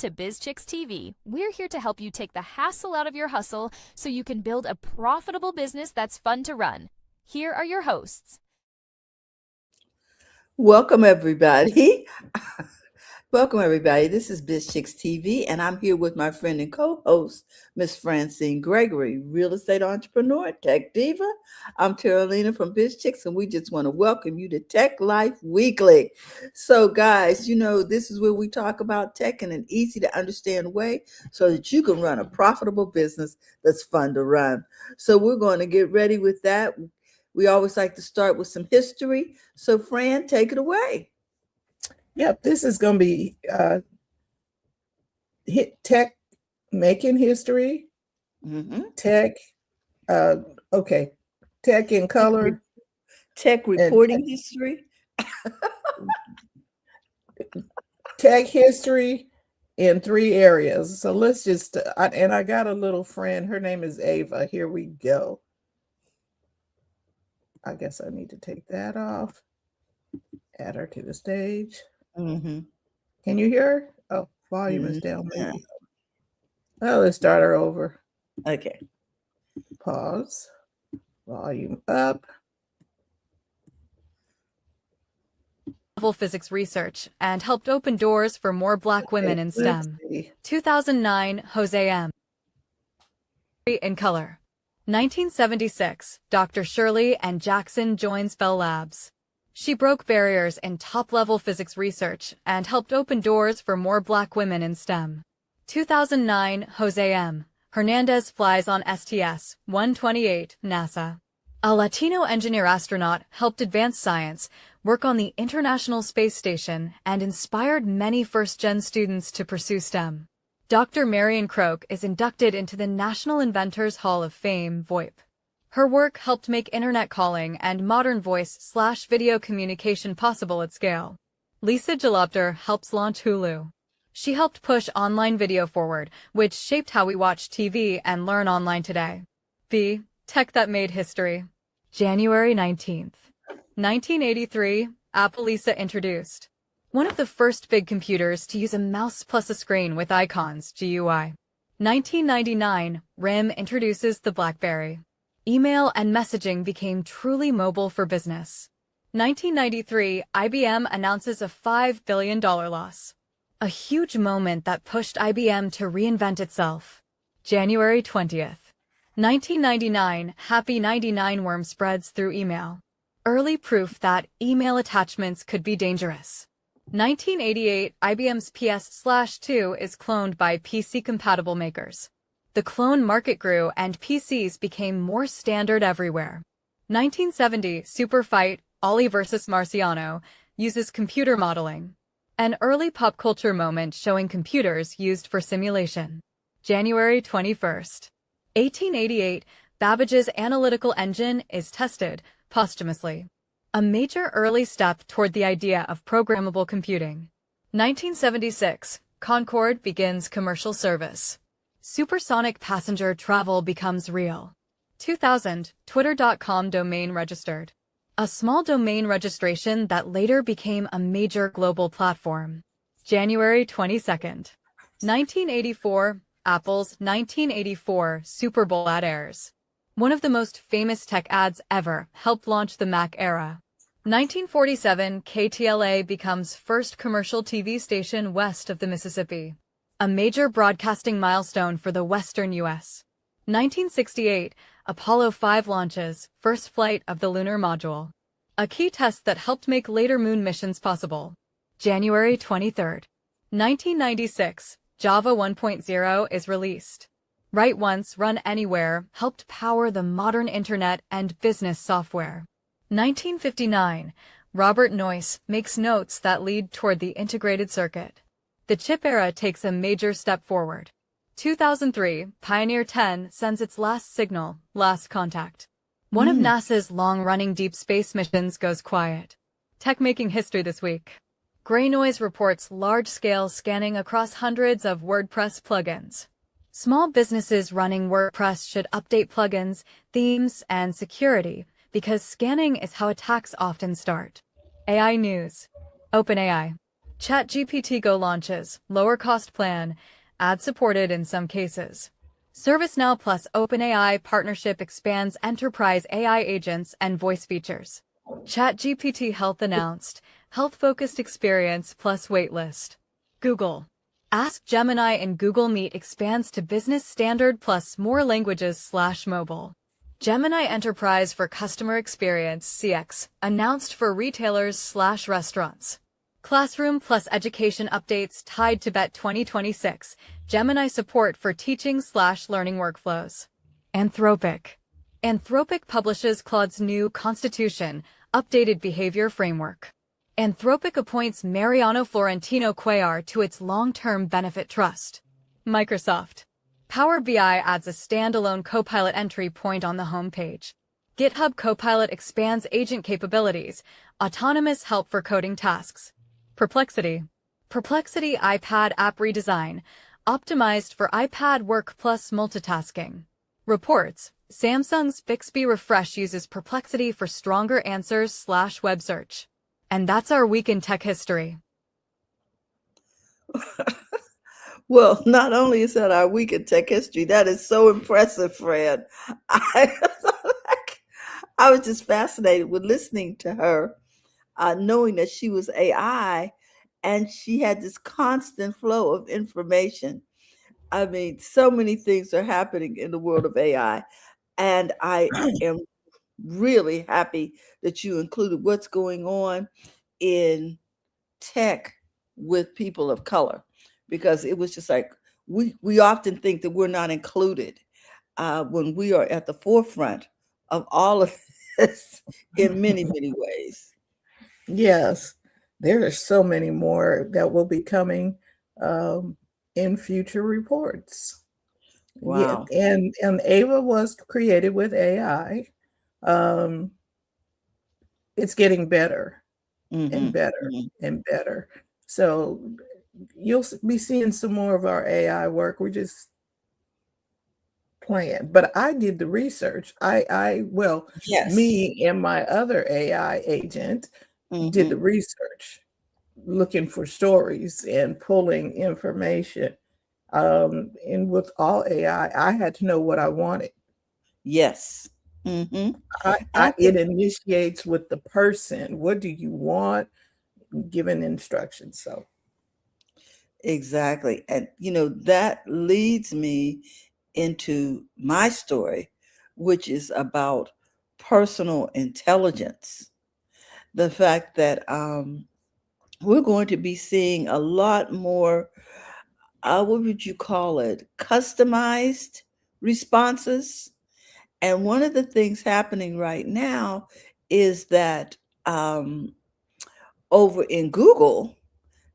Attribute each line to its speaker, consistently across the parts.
Speaker 1: to BizChicks TV. We're here to help you take the hassle out of your hustle so you can build a profitable business that's fun to run. Here are your hosts.
Speaker 2: Welcome, everybody. Welcome, everybody. This is BizChicks TV, and I'm here with my friend and co-host, Miss Francine Gregory, real estate entrepreneur, tech diva. I'm Terralina from BizChicks, and we just want to welcome you to Tech Life Weekly. So, guys, this is where we talk about tech in an easy to understand way so that you can run a profitable business that's fun to run. So we're going to get ready with that. We always like to start with some history. So, Fran, take it away.
Speaker 3: Yep, this is going to be hit tech making history. Tech, tech in color.
Speaker 2: Tech reporting history.
Speaker 3: Tech history in 3 areas. So let's just, and I got a little friend. Her name is Ava. Here we go. I guess I need to take that off. Add her to the stage. Can you hear her? Oh, volume is down. Maybe. Oh, let's start her over.
Speaker 2: Okay.
Speaker 3: Pause. Volume up.
Speaker 4: Level physics research and helped open doors for more Black women in STEM. 2009, Jose M. In color. 1976, Dr. Shirley and Jackson joins Bell Labs. She broke barriers in top-level physics research and helped open doors for more Black women in STEM. 2009, Jose M. Hernandez flies on STS-128, NASA. A Latino engineer-astronaut helped advance science, work on the International Space Station, and inspired many first-gen students to pursue STEM. Dr. Marion Croak is inducted into the National Inventors Hall of Fame, VoIP. Her work helped make internet calling and modern voice/video communication possible at scale. Lisa Jalopter helps launch Hulu. She helped push online video forward, which shaped how we watch TV and learn online today. B. Tech that made history. January 19th. 1983, Apple Lisa introduced. One of the first big computers to use a mouse plus a screen with icons, GUI. 1999, RIM introduces the BlackBerry. Email and messaging became truly mobile for business. 1993, IBM announces a $5 billion loss. A huge moment that pushed IBM to reinvent itself. January 20th. 1999, Happy 99 worm spreads through email. Early proof that email attachments could be dangerous. 1988, IBM's PS/2 is cloned by PC-compatible makers. The clone market grew and PCs became more standard everywhere. 1970, Super Fight, Ollie vs. Marciano, uses computer modeling. An early pop culture moment showing computers used for simulation. January 21st. 1888, Babbage's analytical engine is tested, posthumously. A major early step toward the idea of programmable computing. 1976, Concorde begins commercial service. Supersonic passenger travel becomes real. 2000, Twitter.com domain registered. A small domain registration that later became a major global platform. January 22nd. 1984, Apple's 1984 Super Bowl ad airs. One of the most famous tech ads ever helped launch the Mac era. 1947, KTLA becomes first commercial TV station west of the Mississippi. A major broadcasting milestone for the western U.S. 1968, Apollo 5 launches, first flight of the lunar module. A key test that helped make later moon missions possible. January 23rd. 1996, Java 1.0 is released. Write once, run anywhere helped power the modern internet and business software. 1959, Robert Noyce makes notes that lead toward the integrated circuit. The chip era takes a major step forward. 2003, Pioneer 10 sends its last signal, last contact. One of NASA's long-running deep space missions goes quiet. Tech making history this week. Gray Noise reports large-scale scanning across hundreds of WordPress plugins. Small businesses running WordPress should update plugins, themes, and security because scanning is how attacks often start. AI news. OpenAI. ChatGPT Go launches, lower cost plan, ad supported in some cases. ServiceNow plus OpenAI partnership expands enterprise AI agents and voice features. ChatGPT Health announced, health-focused experience plus waitlist. Google. Ask Gemini and Google Meet expands to business standard plus more languages/mobile. Gemini Enterprise for Customer Experience (CX) announced for retailers/restaurants. Classroom plus education updates tied to BET 2026, Gemini support for teaching/learning workflows. Anthropic. Anthropic publishes Claude's new Constitution, updated behavior framework. Anthropic appoints Mariano Florentino Cuellar to its long-term benefit trust. Microsoft. Power BI adds a standalone Copilot entry point on the homepage. GitHub Copilot expands agent capabilities, autonomous help for coding tasks. Perplexity. Perplexity iPad app redesign, optimized for iPad work plus multitasking. Reports. Samsung's Bixby refresh uses Perplexity for stronger answers/web search. And that's our week in tech history.
Speaker 2: Well, not only is that our week in tech history, that is so impressive, Fred. I, I was just fascinated with listening to her, knowing that she was AI and she had this constant flow of information. I mean, so many things are happening in the world of AI, and I am really happy that you included what's going on in tech with people of color, because it was just like we often think that we're not included when we are at the forefront of all of this in many ways.
Speaker 3: Yes, there are so many more that will be coming in future reports.
Speaker 2: Wow.
Speaker 3: Yeah, and Ava was created with AI. It's getting better and better and better. So you'll be seeing some more of our AI work. We're just playing. But I did the research. Well,
Speaker 2: Yes.
Speaker 3: me and my other AI agent did the research, looking for stories and pulling information. And with all AI, I had to know what I wanted.
Speaker 2: Yes. And
Speaker 3: It initiates with the person. What do you want? Given instructions. So
Speaker 2: exactly. And that leads me into my story, which is about personal intelligence. The fact that we're going to be seeing a lot more, what would you call it, customized responses. And one of the things happening right now is that over in Google,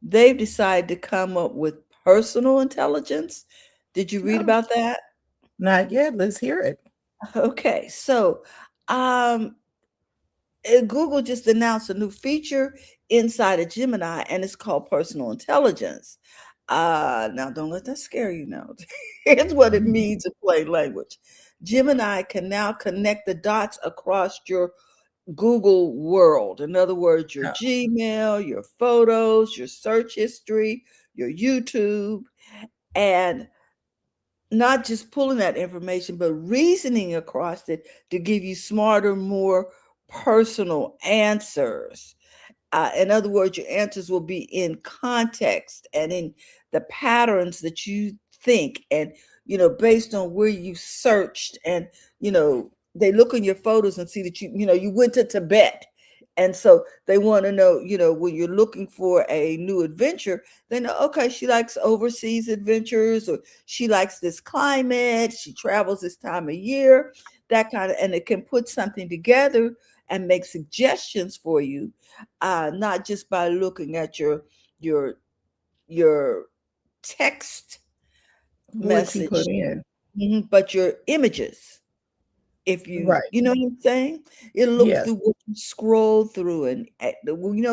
Speaker 2: they've decided to come up with personal intelligence. Did you read
Speaker 3: no,
Speaker 2: about that?
Speaker 3: not yet. Let's hear it.
Speaker 2: Okay, so Google just announced a new feature inside of Gemini, and it's called personal intelligence. Now, don't let that scare you now. Here's what it means in plain language. Gemini can now connect the dots across your Google world. In other words, your Gmail, your photos, your search history, your YouTube, and not just pulling that information, but reasoning across it to give you smarter, more personal answers. In other words, your answers will be in context and in the patterns that you think, and based on where you searched, and they look in your photos and see that you went to Tibet. And so they want to know, when you're looking for a new adventure, they know, okay, she likes overseas adventures, or she likes this climate, she travels this time of year, that kind of, and it can put something together and make suggestions for you, not just by looking at your text
Speaker 3: What you
Speaker 2: message,
Speaker 3: put in.
Speaker 2: but your images. If
Speaker 3: Right.
Speaker 2: you know what I'm saying, it'll look
Speaker 3: Yes.
Speaker 2: through what you scroll through, and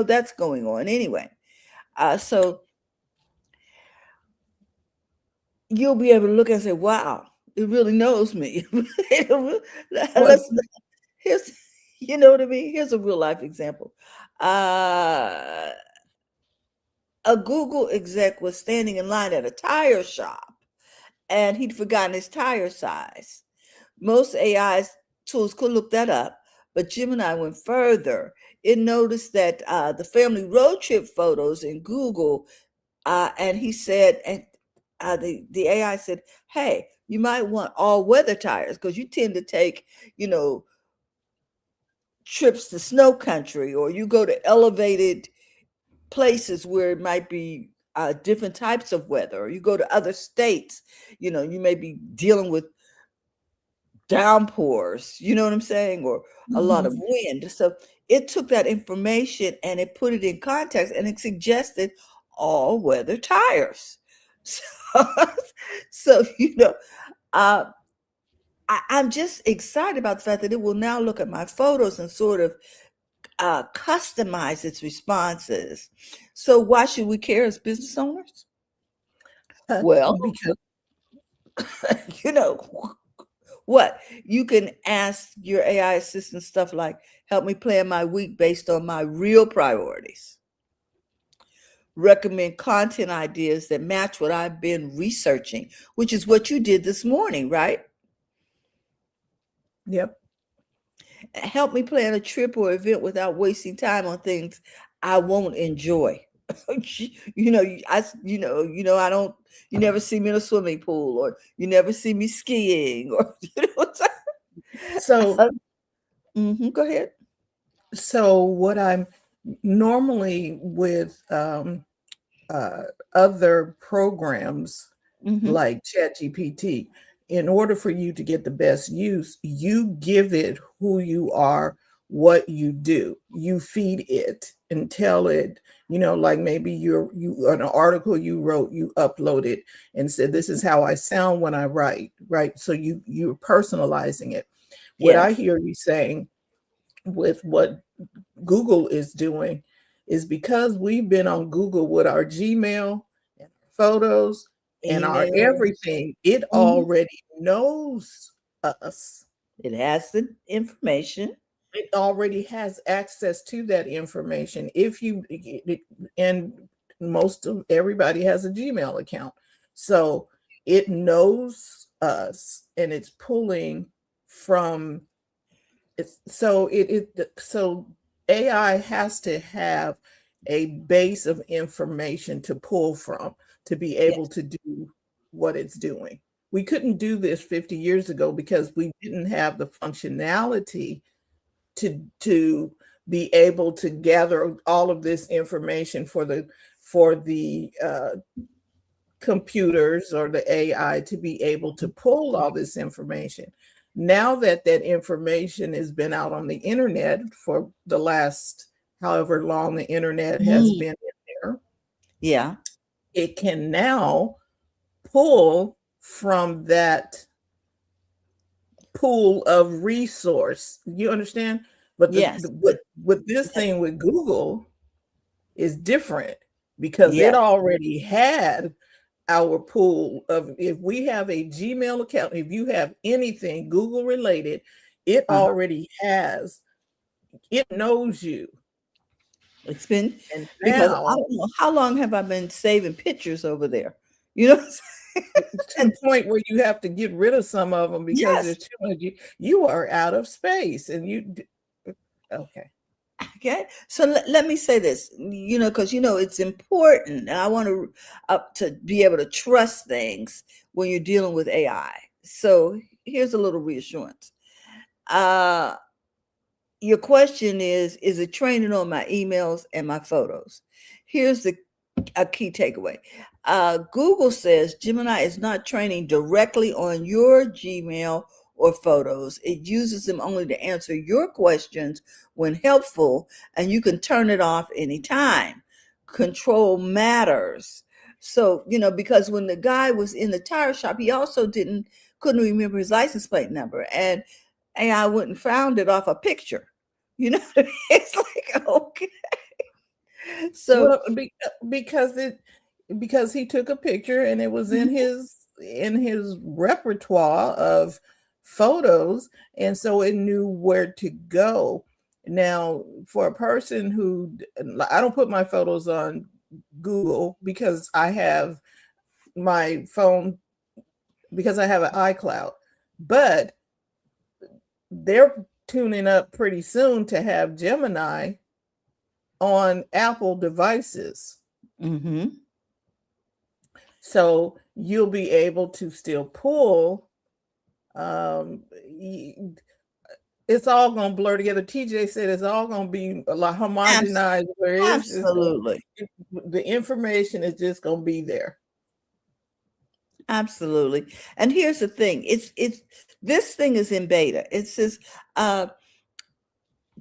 Speaker 2: that's going on anyway. So you'll be able to look and say, "Wow, it really knows me."
Speaker 3: What?
Speaker 2: Here's, you know what I mean. Here's a real life example. Uh, a Google exec was standing in line at a tire shop and he'd forgotten his tire size. Most AI tools could look that up, but Gemini went further. It noticed that the family road trip photos in Google, and he said, and the AI said, "Hey, you might want all weather tires because you tend to take, trips to snow country, or you go to elevated places where it might be different types of weather, or you go to other states. You may be dealing with downpours, you know what I'm saying, or a lot of wind." So it took that information and it put it in context and it suggested all weather tires. So, so I'm just excited about the fact that it will now look at my photos and sort of customize its responses. So why should we care as business owners? Well,
Speaker 3: Because
Speaker 2: you know, what? You can ask your AI assistant stuff like, help me plan my week based on my real priorities. Recommend content ideas that match what I've been researching, which is what you did this morning, right?
Speaker 3: Yep.
Speaker 2: Help me plan a trip or event without wasting time on things I won't enjoy. I don't, you never see me in a swimming pool, or you never see me skiing, or
Speaker 3: So
Speaker 2: go ahead.
Speaker 3: So what I'm normally with other programs like ChatGPT, in order for you to get the best use, you give it who you are, what you do. You feed it and tell it, like maybe you an article you wrote, you upload it and said, this is how I sound when I write, right? So you're personalizing it. What I
Speaker 2: Yes.
Speaker 3: hear you saying with what Google is doing is because we've been on Google with our Gmail and photos and our
Speaker 2: Emails.
Speaker 3: everything, it already knows us.
Speaker 2: It has the information.
Speaker 3: It already has access to that information. And most of everybody has a Gmail account. So it knows us and it's pulling from so AI has to have a base of information to pull from to be able
Speaker 2: Yes.
Speaker 3: to do what it's doing. We couldn't do this 50 years ago because we didn't have the functionality to be able to gather all of this information for the computers or the AI to be able to pull all this information. Now that information has been out on the internet for the last however long the internet has been in there,
Speaker 2: Yeah.
Speaker 3: it can now pull from that pool of resource. You understand? But
Speaker 2: Yes.
Speaker 3: with this thing with Google is different because it
Speaker 2: Yes.
Speaker 3: already had our pool of, if we have a Gmail account, if you have anything Google related, it already has, it knows you.
Speaker 2: It's been,
Speaker 3: And
Speaker 2: because I
Speaker 3: now
Speaker 2: don't know how long have I been saving pictures over there. You know what I'm saying?
Speaker 3: to the point where you have to get rid of some of them because
Speaker 2: Yes.
Speaker 3: there's too much. You are out of space, and okay.
Speaker 2: Okay. So let me say this, because it's important, and I want to be able to trust things when you're dealing with AI. So here's a little reassurance. Your question is it training on my emails and my photos? Here's a key takeaway. Google says Gemini is not training directly on your Gmail or photos. It uses them only to answer your questions when helpful, and you can turn it off anytime. Control matters. So, because when the guy was in the tire shop, he also couldn't remember his license plate number, and AI wouldn't found it off a picture. It's like, okay. So
Speaker 3: Well, because he took a picture and it was in his repertoire of photos, and so it knew where to go. Now, for a person who, I don't put my photos on Google because I have my phone, because I have an iCloud, but they're tuning up pretty soon to have Gemini on Apple devices.
Speaker 2: Mm-hmm.
Speaker 3: So you'll be able to still pull. It's all going to blur together. TJ said it's all going to be a lot homogenized.
Speaker 2: Absolutely.
Speaker 3: The information is just going to be there.
Speaker 2: Absolutely. And here's the thing. It's this thing is in beta. It says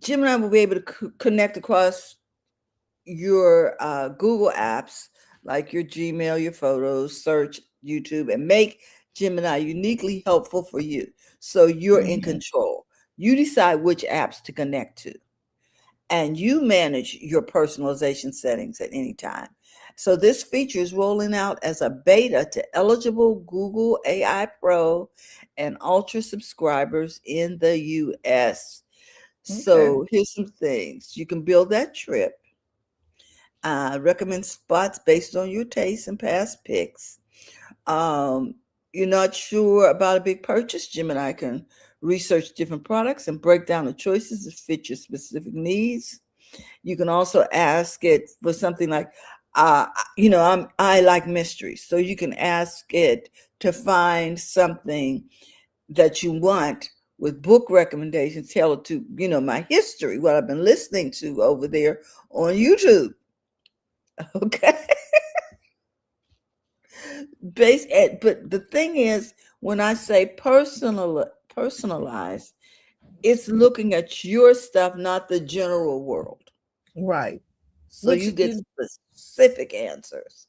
Speaker 2: Gemini will be able to connect across your Google apps, like your Gmail, your photos, search, YouTube, and make Gemini uniquely helpful for you. So you're in control. You decide which apps to connect to, and you manage your personalization settings at any time. So this feature is rolling out as a beta to eligible Google AI Pro and Ultra subscribers in the US. So here's some things. You can build that trip. Recommend spots based on your taste and past picks. You're not sure about a big purchase, Gemini can research different products and break down the choices that fit your specific needs. You can also ask it for something like, I like mysteries. So you can ask it to find something that you want with book recommendations tailored to, my history, what I've been listening to over there on YouTube. Okay. But the thing is, when I say personalized, it's looking at your stuff, not the general world.
Speaker 3: Right.
Speaker 2: So you get specific answers,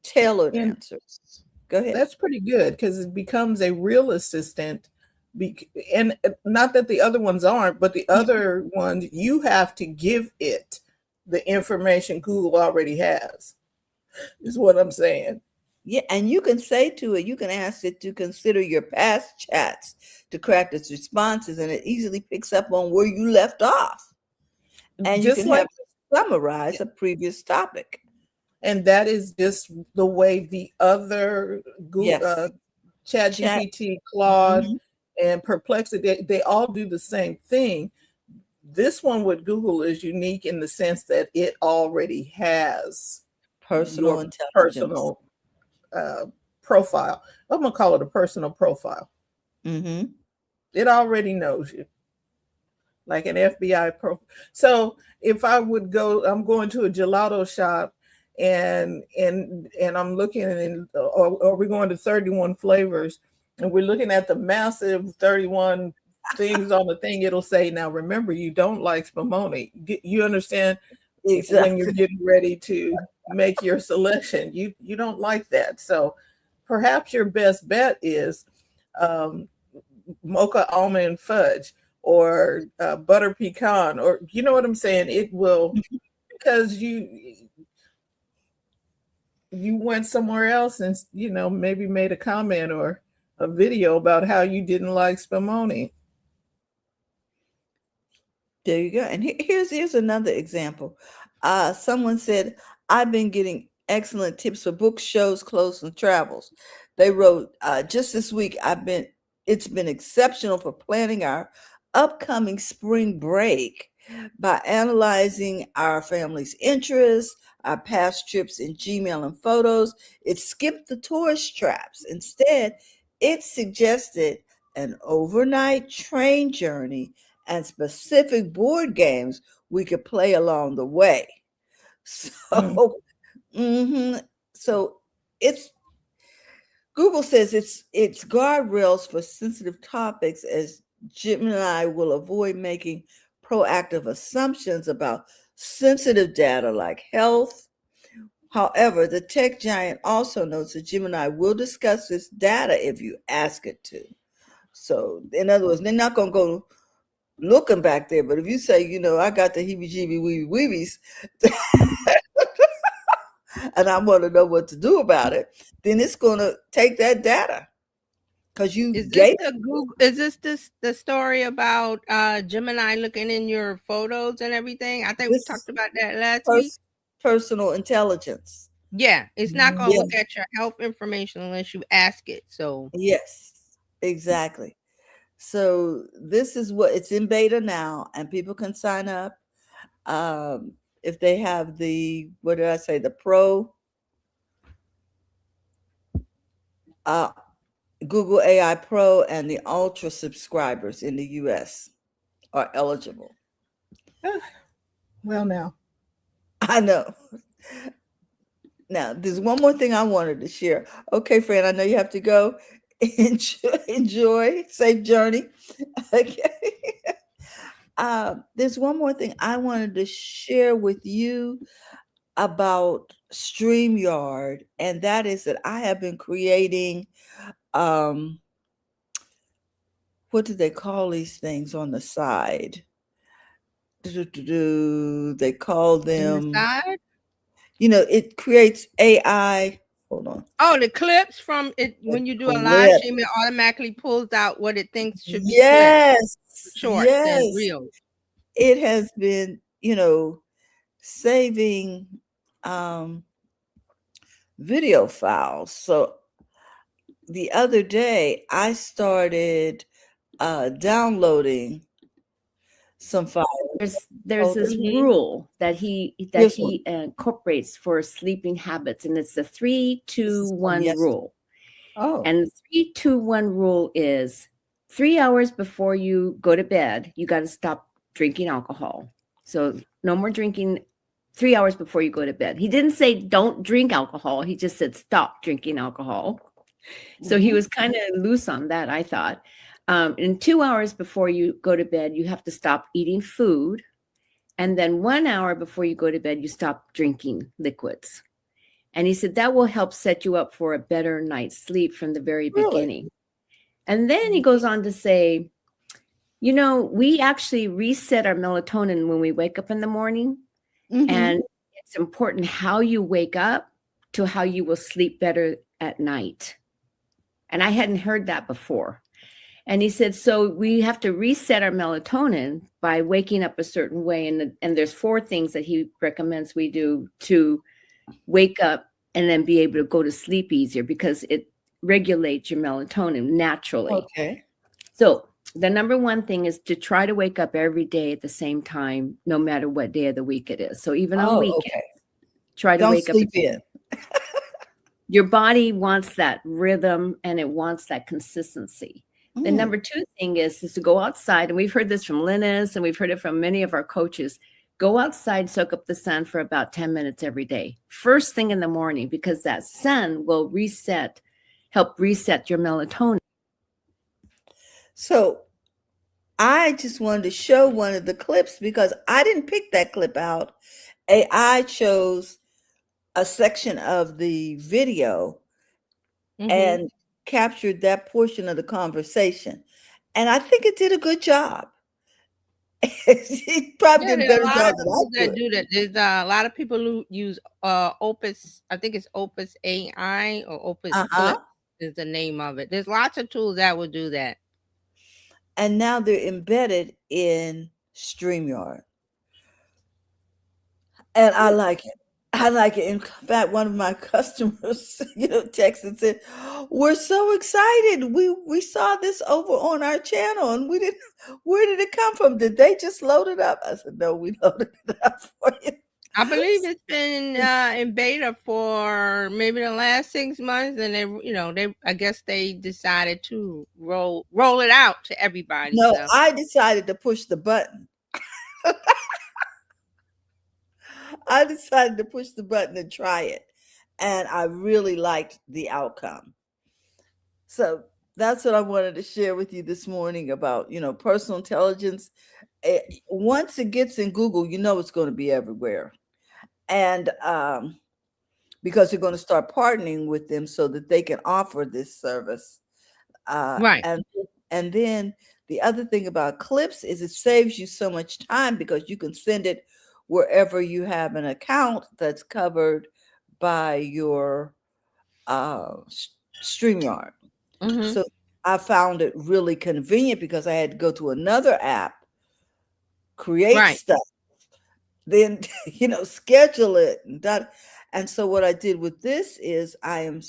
Speaker 2: tailored answers. Go ahead.
Speaker 3: That's pretty good because it becomes a real assistant. And not that the other ones aren't, but the other ones, you have to give it the information Google already has, is what I'm saying.
Speaker 2: Yeah, and you can say to it, you can ask it to consider your past chats to craft its responses, and it easily picks up on where you left off. And you can have it summarize a previous topic.
Speaker 3: And that is just the way the other Google, ChatGPT, Claude, and Perplexity, they all do the same thing. This one with Google is unique in the sense that it already has
Speaker 2: personal intelligence.
Speaker 3: Personal profile. I'm going to call it a personal profile. It already knows you, like an FBI profile. So if I would go, I'm going to a gelato shop and I'm looking or we're going to 31 flavors and we're looking at the massive 31 things on the thing, it'll say, now remember, you don't like spumoni. You understand? Exactly. When you're getting ready to make your selection, you don't like that. So perhaps your best bet is mocha almond fudge or butter pecan, or you know what I'm saying? It will, because you went somewhere else and maybe made a comment or a video about how you didn't like spumoni.
Speaker 2: There you go. And here's another example. Someone said, I've been getting excellent tips for books, shows, clothes, and travels. They wrote, just this week, it's been exceptional for planning our upcoming spring break by analyzing our family's interests, our past trips in Gmail and photos. It skipped the tourist traps. Instead, it suggested an overnight train journey and specific board games we could play along the way. So, so Google says it's guardrails for sensitive topics, as Gemini will avoid making proactive assumptions about sensitive data like health. However, the tech giant also notes that Gemini will discuss this data if you ask it to. So, in other words, they're not going to go looking back there, but if you say, I got the heebie-jeebie weebies and I want to know what to do about it, then it's going to take that data because you gave
Speaker 5: Google. Is this the story about Gemini looking in your photos and everything? I think we talked about that last week.
Speaker 2: personal intelligence.
Speaker 5: Yeah, it's not going to
Speaker 2: Yeah.
Speaker 5: look at your health information unless you ask it. So
Speaker 2: Yes, exactly. So this is what it's in beta now, and people can sign up if they have the, what did I say, the Pro uh, Google AI Pro and the Ultra subscribers in the US are eligible.
Speaker 3: Well, now.
Speaker 2: I know. Now, there's one more thing I wanted to share. Okay, Fran, I know you have to go. Enjoy, safe journey. Okay. There's one more thing I wanted to share with you about StreamYard, and that is that I have been creating, what do they call these things on the side? They call
Speaker 5: on the
Speaker 2: them,
Speaker 5: side.
Speaker 2: it creates AI. Hold on.
Speaker 5: Oh, the clips from it
Speaker 2: The
Speaker 5: when you do a live
Speaker 2: clip.
Speaker 5: stream, it automatically pulls out what it thinks should be clips,
Speaker 2: Yes,
Speaker 5: shorts, and
Speaker 2: yes.
Speaker 5: reels.
Speaker 2: It has been, saving video files. So the other day I started downloading some files.
Speaker 6: There's this rule that he
Speaker 2: Here's one.
Speaker 6: incorporates for sleeping habits, and it's the
Speaker 2: This
Speaker 6: 3-2-1
Speaker 2: is from yesterday.
Speaker 6: rule.
Speaker 3: Oh,
Speaker 6: And the 3-2-1 rule is 3 hours before you go to bed, you got to stop drinking alcohol. So no more drinking 3 hours before you go to bed. He didn't say don't drink alcohol. He just said stop drinking alcohol. So he was kind of loose on that, I thought. And 2 hours before you go to bed, you have to stop eating food. And then 1 hour before you go to bed, you stop drinking liquids. And he said that will help set you up for a better night's sleep from the very beginning. And then he goes on to say, we actually reset our melatonin when we wake up in the morning.
Speaker 2: Mhm.
Speaker 6: And it's important how you wake up to how you will sleep better at night. And I hadn't heard that before. And he said, so we have to reset our melatonin by waking up a certain way. And there's 4 things that he recommends we do to wake up and then be able to go to sleep easier, because it regulates your melatonin naturally.
Speaker 2: Okay.
Speaker 6: So the number one thing is to try to wake up every day at the same time, no matter what day of the week it is. So even on weekends,
Speaker 2: Okay.
Speaker 6: try to
Speaker 2: Don't
Speaker 6: wake up.
Speaker 2: sleep in.
Speaker 6: Your body wants that rhythm and it wants that consistency. The number 2 thing is to go outside. And we've heard this from Linus, and we've heard it from many of our coaches. Go outside, soak up the sun for about 10 minutes every day, first thing in the morning, because that sun will help reset your melatonin.
Speaker 2: So I just wanted to show one of the clips because I didn't pick that clip out. AI chose a section of the video and captured that portion of the conversation. And I think it did a good job. It probably did a
Speaker 5: There's a
Speaker 2: better
Speaker 5: lot
Speaker 2: job
Speaker 5: of
Speaker 2: than I
Speaker 5: people that
Speaker 2: could.
Speaker 5: do that. There's a lot of people who use Opus. I think it's Opus AI or Opus Clip is the name of it. There's lots of tools that will do that.
Speaker 2: And now they're embedded in StreamYard. And I like it. I like it. In fact, one of my customers, texted and said, "We're so excited. We saw this over on our channel and where did it come from? Did they just load it up?" I said, "No, we loaded it up for you."
Speaker 5: I believe it's been in beta for maybe the last 6 months, and I guess they decided to roll it out to everybody.
Speaker 2: No,
Speaker 5: So.
Speaker 2: I decided to push the button. I decided to push the button and try it. And I really liked the outcome. So that's what I wanted to share with you this morning about, personal intelligence. Once it gets in Google, it's going to be everywhere. And because you're going to start partnering with them so that they can offer this service.
Speaker 5: Right.
Speaker 2: And then the other thing about clips is it saves you so much time because you can send it wherever you have an account that's covered by your StreamYard. So I found it really convenient because I had to go to another app, create stuff, then schedule it and done. And so what I did with this is I am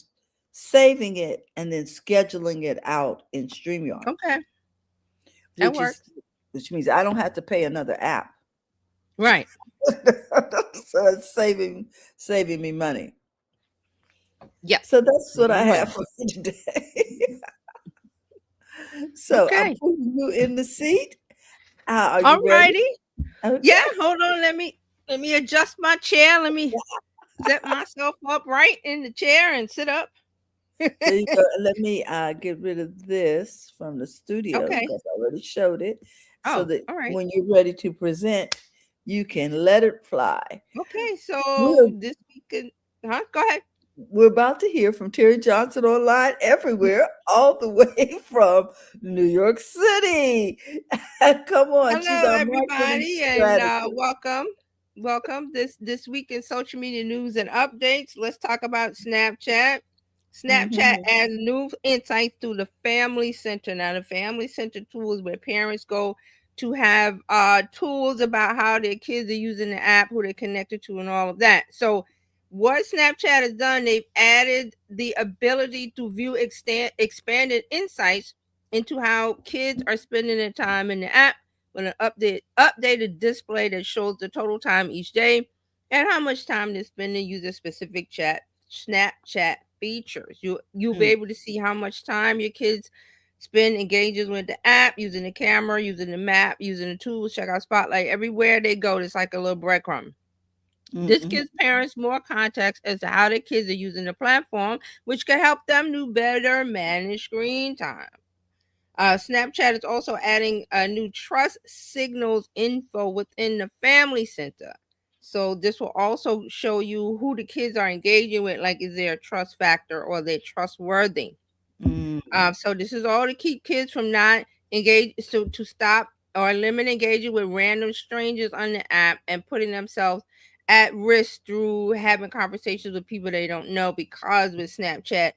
Speaker 2: saving it and then scheduling it out in StreamYard.
Speaker 5: Okay. That works.
Speaker 2: Which means I don't have to pay another app.
Speaker 5: Right.
Speaker 2: So it's saving me money.
Speaker 5: Yeah.
Speaker 2: So that's what I have for you today. So
Speaker 5: okay.
Speaker 2: I'm putting you in the seat. Are you
Speaker 5: All
Speaker 2: ready?
Speaker 5: righty.
Speaker 2: Okay.
Speaker 5: Yeah, hold on. Let me adjust my chair. Let me set myself up right in the chair and sit up.
Speaker 2: There you go. Let me get rid of this from the studio because I already showed it. So that when you're ready to present, you can let it fly.
Speaker 5: Okay, so this weekend, go ahead.
Speaker 2: We're about to hear from Terry Johnson online everywhere, all the way from New York City. Come on,
Speaker 5: hello everybody, and welcome this week in social media news and updates. Let's talk about Snapchat. Snapchat adds new insights through the Family Center. Now, the Family Center tool is where parents go to have tools about how their kids are using the app, who they're connected to, and all of that. So what Snapchat has done, they've added the ability to view expanded insights into how kids are spending their time in the app with an updated display that shows the total time each day and how much time they're spending using specific Snapchat features. You'll be able to see how much time your kids spend engaging with the app, using the camera, using the map, using the tools, check out Spotlight. Everywhere they go, it's like a little breadcrumb. This gives parents more context as to how their kids are using the platform, which can help them do better manage screen time. Snapchat is also adding a new trust signals info within the Family Center. So this will also show you who the kids are engaging with, like is there a trust factor or they're trustworthy. So this is all to keep kids from not engaged, to stop or limit engaging with random strangers on the app and putting themselves at risk through having conversations with people they don't know, because with Snapchat,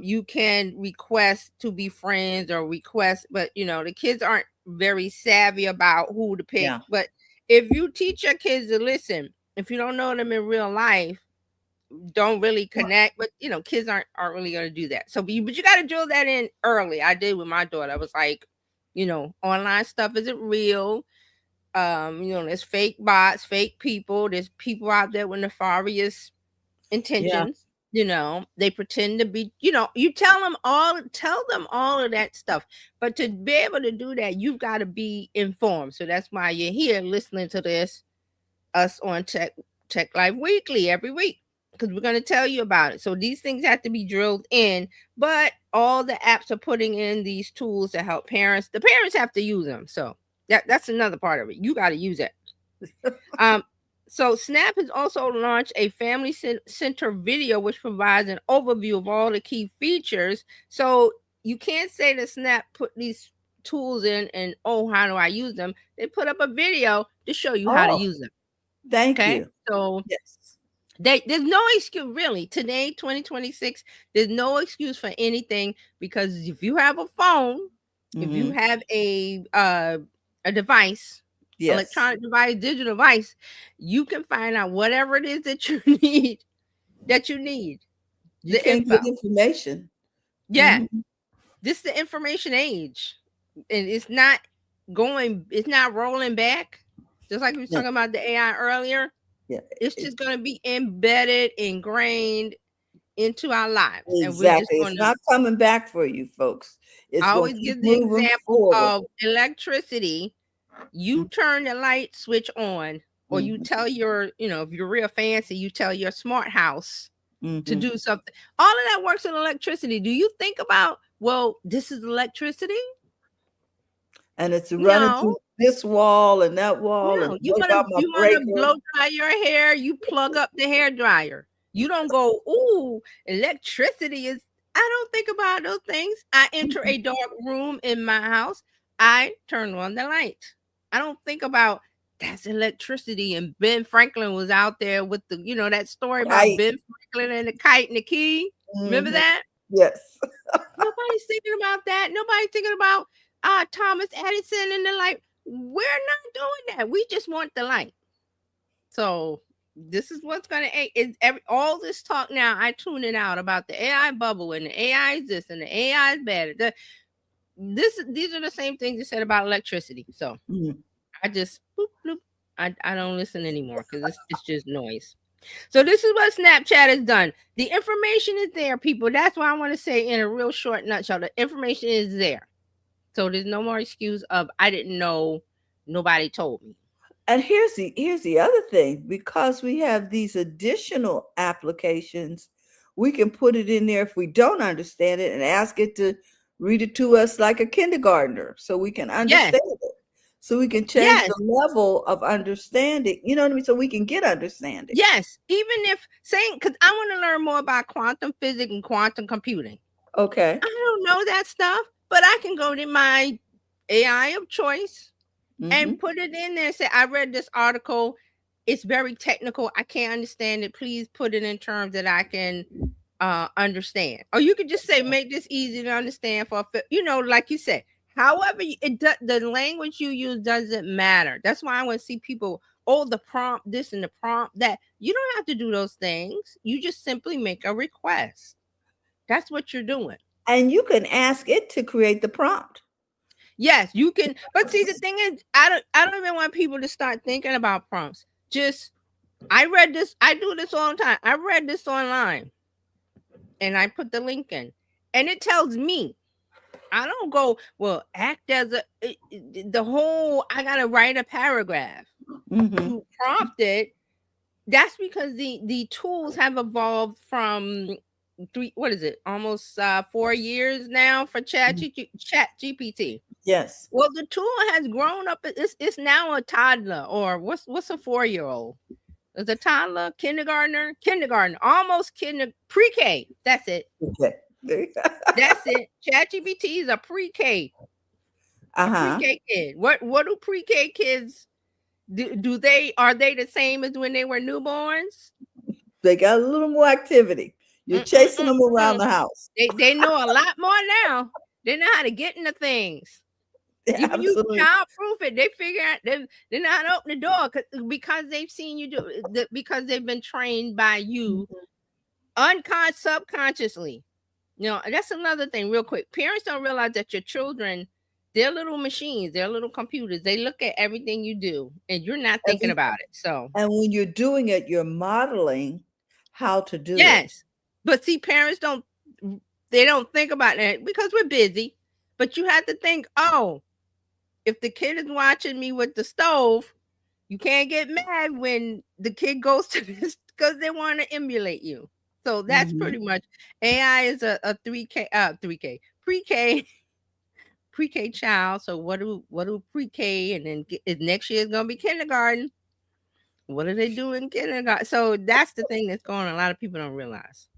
Speaker 5: you can request to be friends or request, but the kids aren't very savvy about who to pick. Yeah. But if you teach your kids to listen, if you don't know them in real life, don't really connect, but kids aren't really going to do that. So but you got to drill that in early. I did with my daughter. I was like, online stuff isn't real. There's fake bots, fake people. There's people out there with nefarious intentions. Yeah. They pretend to be, you tell them all of that stuff. But to be able to do that, you've got to be informed. So that's why you're here listening to us on Tech Life Weekly every week, because we're going to tell you about it. So these things have to be drilled in, but all the apps are putting in these tools to help parents. The parents have to use them. So that's another part of it. You got to use it. So Snap has also launched a Family Center video, which provides an overview of all the key features. So you can't say that Snap put these tools in and, how do I use them? They put up a video to show you how to use them.
Speaker 2: Thank you.
Speaker 5: So yes, there's no excuse really. Today, 2026, there's no excuse for anything, because if you have a phone, if you have a device, electronic device, digital device, you can find out whatever it is that you need.
Speaker 2: You can get information.
Speaker 5: Yeah. This is the information age. And it's not rolling back. Just like we were talking about the AI earlier. Yeah. It's just going to be embedded, ingrained into our lives.
Speaker 2: Exactly. It's not coming back for you, folks.
Speaker 5: I always give the example of electricity. You turn the light switch on, or you tell your, if you're real fancy, you tell your smart house to do something. All of that works on electricity. Do you think about, well, this is electricity?
Speaker 2: And it's running through this wall and that wall.
Speaker 5: No, you want to blow dry your hair, you plug up the hair dryer. You don't go, ooh, electricity is, I don't think about those things. I enter a dark room in my house, I turn on the light. I don't think about that's electricity. And Ben Franklin was out there with the, that story about Ben Franklin and the kite and the key. Remember that?
Speaker 2: Yes.
Speaker 5: Nobody's thinking about that. Nobody's thinking about Thomas Edison and the light. We're not doing that. We just want the light. So this is what's going to all this talk now. I tune it out about the AI bubble and the AI is this and the AI is bad. These are the same things you said about electricity. So I just boop, bloop. I don't listen anymore because it's just noise. So this is what Snapchat has done. The information is there, people. That's why I want to say in a real short nutshell, the information is there. So there's no more excuse of I didn't know, nobody told me.
Speaker 2: And here's the other thing, because we have these additional applications, we can put it in there if we don't understand it and ask it to read it to us like a kindergartner so we can understand it. So we can change the level of understanding, you know what I mean? So we can get understanding.
Speaker 5: Yes, even if saying, because I want to learn more about quantum physics and quantum computing.
Speaker 2: Okay.
Speaker 5: I don't know that stuff, but I can go to my AI of choice and put it in there and say, I read this article. It's very technical. I can't understand it. Please put it in terms that I can understand. Or you could just say, make this easy to understand for, like you said. However, the language you use doesn't matter. That's why I want to see people, the prompt, this and the prompt, that. You don't have to do those things. You just simply make a request. That's what you're doing.
Speaker 2: And you can ask it to create the prompt.
Speaker 5: Yes, you can. But see, the thing is, I don't even want people to start thinking about prompts. Just, I read this. I do this all the time. I read this online and I put the link in and it tells me. I don't go, well, act as I got to write a paragraph to prompt it. That's because the tools have evolved from almost 4 years now for Chat GPT.
Speaker 2: Yes.
Speaker 5: Well, the tool has grown up. It's now a toddler, or what's a 4-year-old? Is a toddler, kindergartner, almost pre-K. That's it.
Speaker 2: Okay.
Speaker 5: That's it. ChatGPT is a pre-K. Pre-K kid. What do pre-K kids do? Are they the same as when they were newborns?
Speaker 2: They got a little more activity. You're chasing them around the house.
Speaker 5: They know a lot more now. They know how to get into things. Even you child-proof it. They figure out they know how to open the door because they've seen you do it, because they've been trained by you subconsciously. That's another thing real quick. Parents don't realize that your children, they're little machines, they're little computers. They look at everything you do and you're not thinking about it. So,
Speaker 2: and when you're doing it, you're modeling how to do it.
Speaker 5: Yes. But see, parents don't think about that because we're busy. But you have to think, if the kid is watching me with the stove, you can't get mad when the kid goes to this because they want to emulate you. So that's pretty much AI is a 3K pre-K child. So what do pre-K and then next year is gonna be kindergarten. What do they do in kindergarten? So that's the thing that's going on. A lot of people don't realize.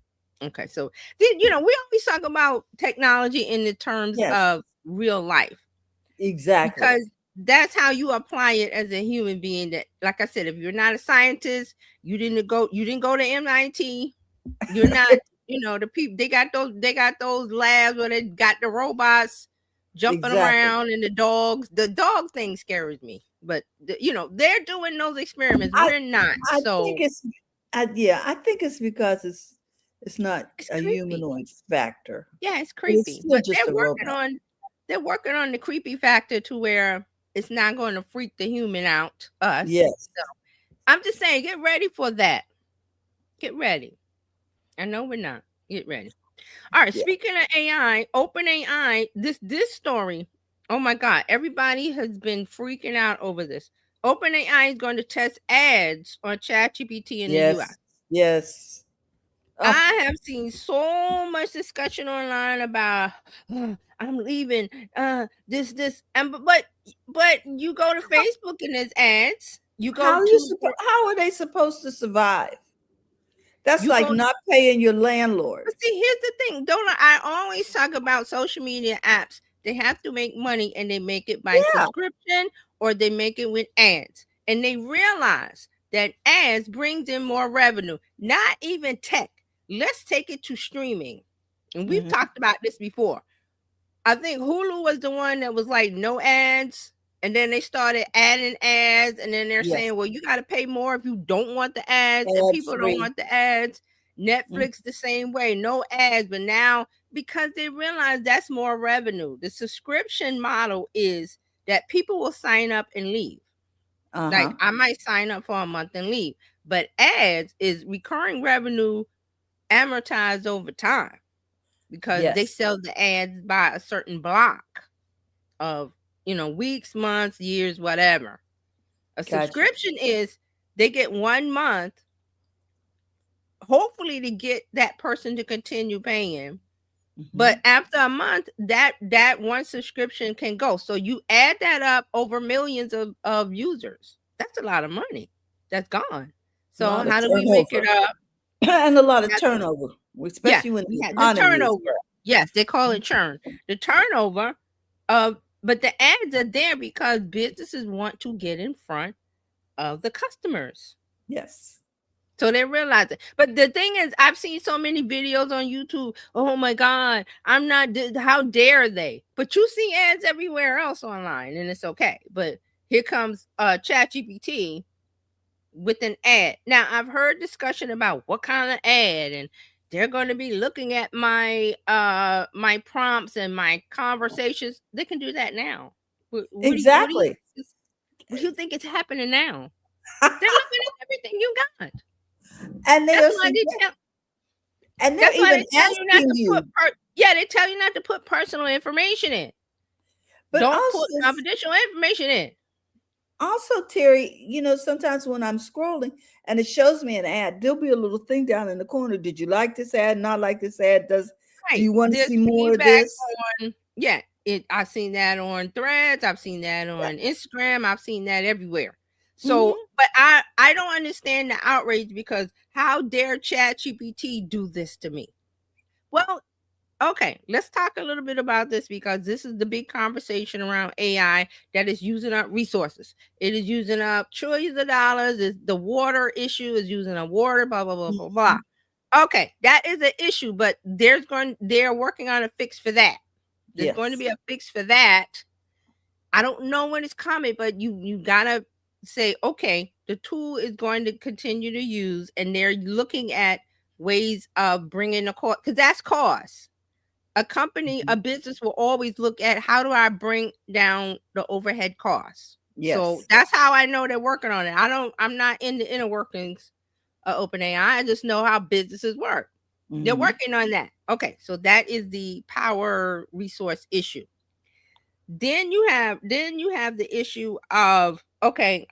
Speaker 5: Okay, so we always talk about technology in the terms of real life.
Speaker 2: Exactly.
Speaker 5: Because that's how you apply it as a human being. That, like I said, if you're not a scientist, you didn't go to MIT. You're not, the people they got those labs where they got the robots jumping around and the dogs. The dog thing scares me, but they're doing those experiments. We're not.
Speaker 2: I think it's because it's not a humanoid factor.
Speaker 5: Yeah, it's creepy. But they're working on the creepy factor to where it's not going to freak the human out. Us.
Speaker 2: Yes.
Speaker 5: So I'm just saying, get ready for that. Get ready. I know we're not. Get ready. All right. Yeah. Speaking of AI, OpenAI, this story. Oh my God. Everybody has been freaking out over this. OpenAI is going to test ads on ChatGPT in the US.
Speaker 2: Yes.
Speaker 5: Oh. I have seen so much discussion online about I'm leaving this and but you go to Facebook and there's ads. You go
Speaker 2: how are they supposed to survive? That's like not paying your landlord.
Speaker 5: But see, here's the thing. I always talk about social media apps. They have to make money and they make it by subscription or they make it with ads. And they realize that ads brings in more revenue, not even tech. Let's take it to streaming. And we've talked about this before. I think Hulu was the one that was like no ads. and then they started adding ads, and then they're saying, well, you got to pay more if you don't want the ads, and people don't want the ads. Netflix the same way, no ads. But now, because they realize that's more revenue, the subscription model is that people will sign up and leave. Like I might sign up for a month and leave, but ads is recurring revenue amortized over time, because they sell the ads by a certain block of, weeks, months, years, whatever. A subscription is they get 1 month, hopefully to get that person to continue paying. But after a month, that one subscription can go. So you add that up over millions of users. That's a lot of money that's gone. So how do we make it up?
Speaker 2: And a lot of turnover, especially when
Speaker 5: the turnover. Yes, they call it churn. The turnover but the ads are there because businesses want to get in front of the customers.
Speaker 2: Yes.
Speaker 5: So they realize it. But the thing is, I've seen so many videos on YouTube. Oh my God, how dare they? But you see ads everywhere else online, and it's okay. But here comes ChatGPT with an ad. Now, I've heard discussion about what kind of ad, and they're going to be looking at my my prompts and my conversations. They can do that now.
Speaker 2: Exactly.
Speaker 5: What do you think is happening now? They're looking at everything you got.
Speaker 2: And they're even asking you.
Speaker 5: They tell you not to put personal information in. But don't put confidential information in.
Speaker 2: Also, Terry, sometimes when I'm scrolling and it shows me an ad, there'll be a little thing down in the corner. Did you like this ad? Not like this ad? Do you want to see more of this?
Speaker 5: I've seen that on Threads. I've seen that on Instagram. I've seen that everywhere. So, but I don't understand the outrage, because how dare ChatGPT do this to me? Well, okay, let's talk a little bit about this, because this is the big conversation around AI that is using up resources. It is using up trillions of dollars. The water issue is using up water, blah, blah, blah, blah, blah. Okay, that is an issue, but they're working on a fix for that. There's going to be a fix for that. I don't know when it's coming, but you gotta say, okay, the tool is going to continue to use, and they're looking at ways of bringing the cost, because that's cost. A company, a business will always look at, how do I bring down the overhead costs? So that's how I know they're working on it. I'm not in the inner workings of OpenAI. I just know how businesses work. They're working on that. Okay, so that is the power resource issue. Then you have the issue of, okay,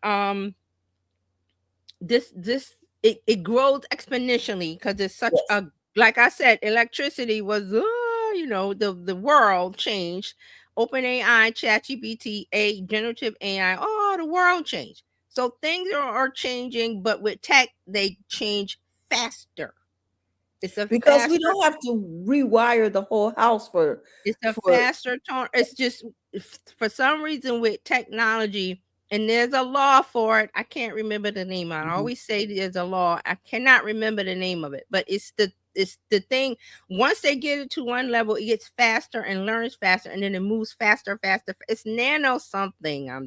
Speaker 5: it grows exponentially, because it's such a, like I said, electricity was the world changed. OpenAI, ChatGPT, generative AI, the world changed. So things are changing, but with tech they change faster.
Speaker 2: Because we don't have to rewire the whole house for.
Speaker 5: It's a faster turn. It's just, for some reason with technology, and there's a law for it. I can't remember the name. I always say there's a law. I cannot remember the name of it, but it's the thing. Once they get it to one level, it gets faster and learns faster, and then it moves faster. It's nano something. I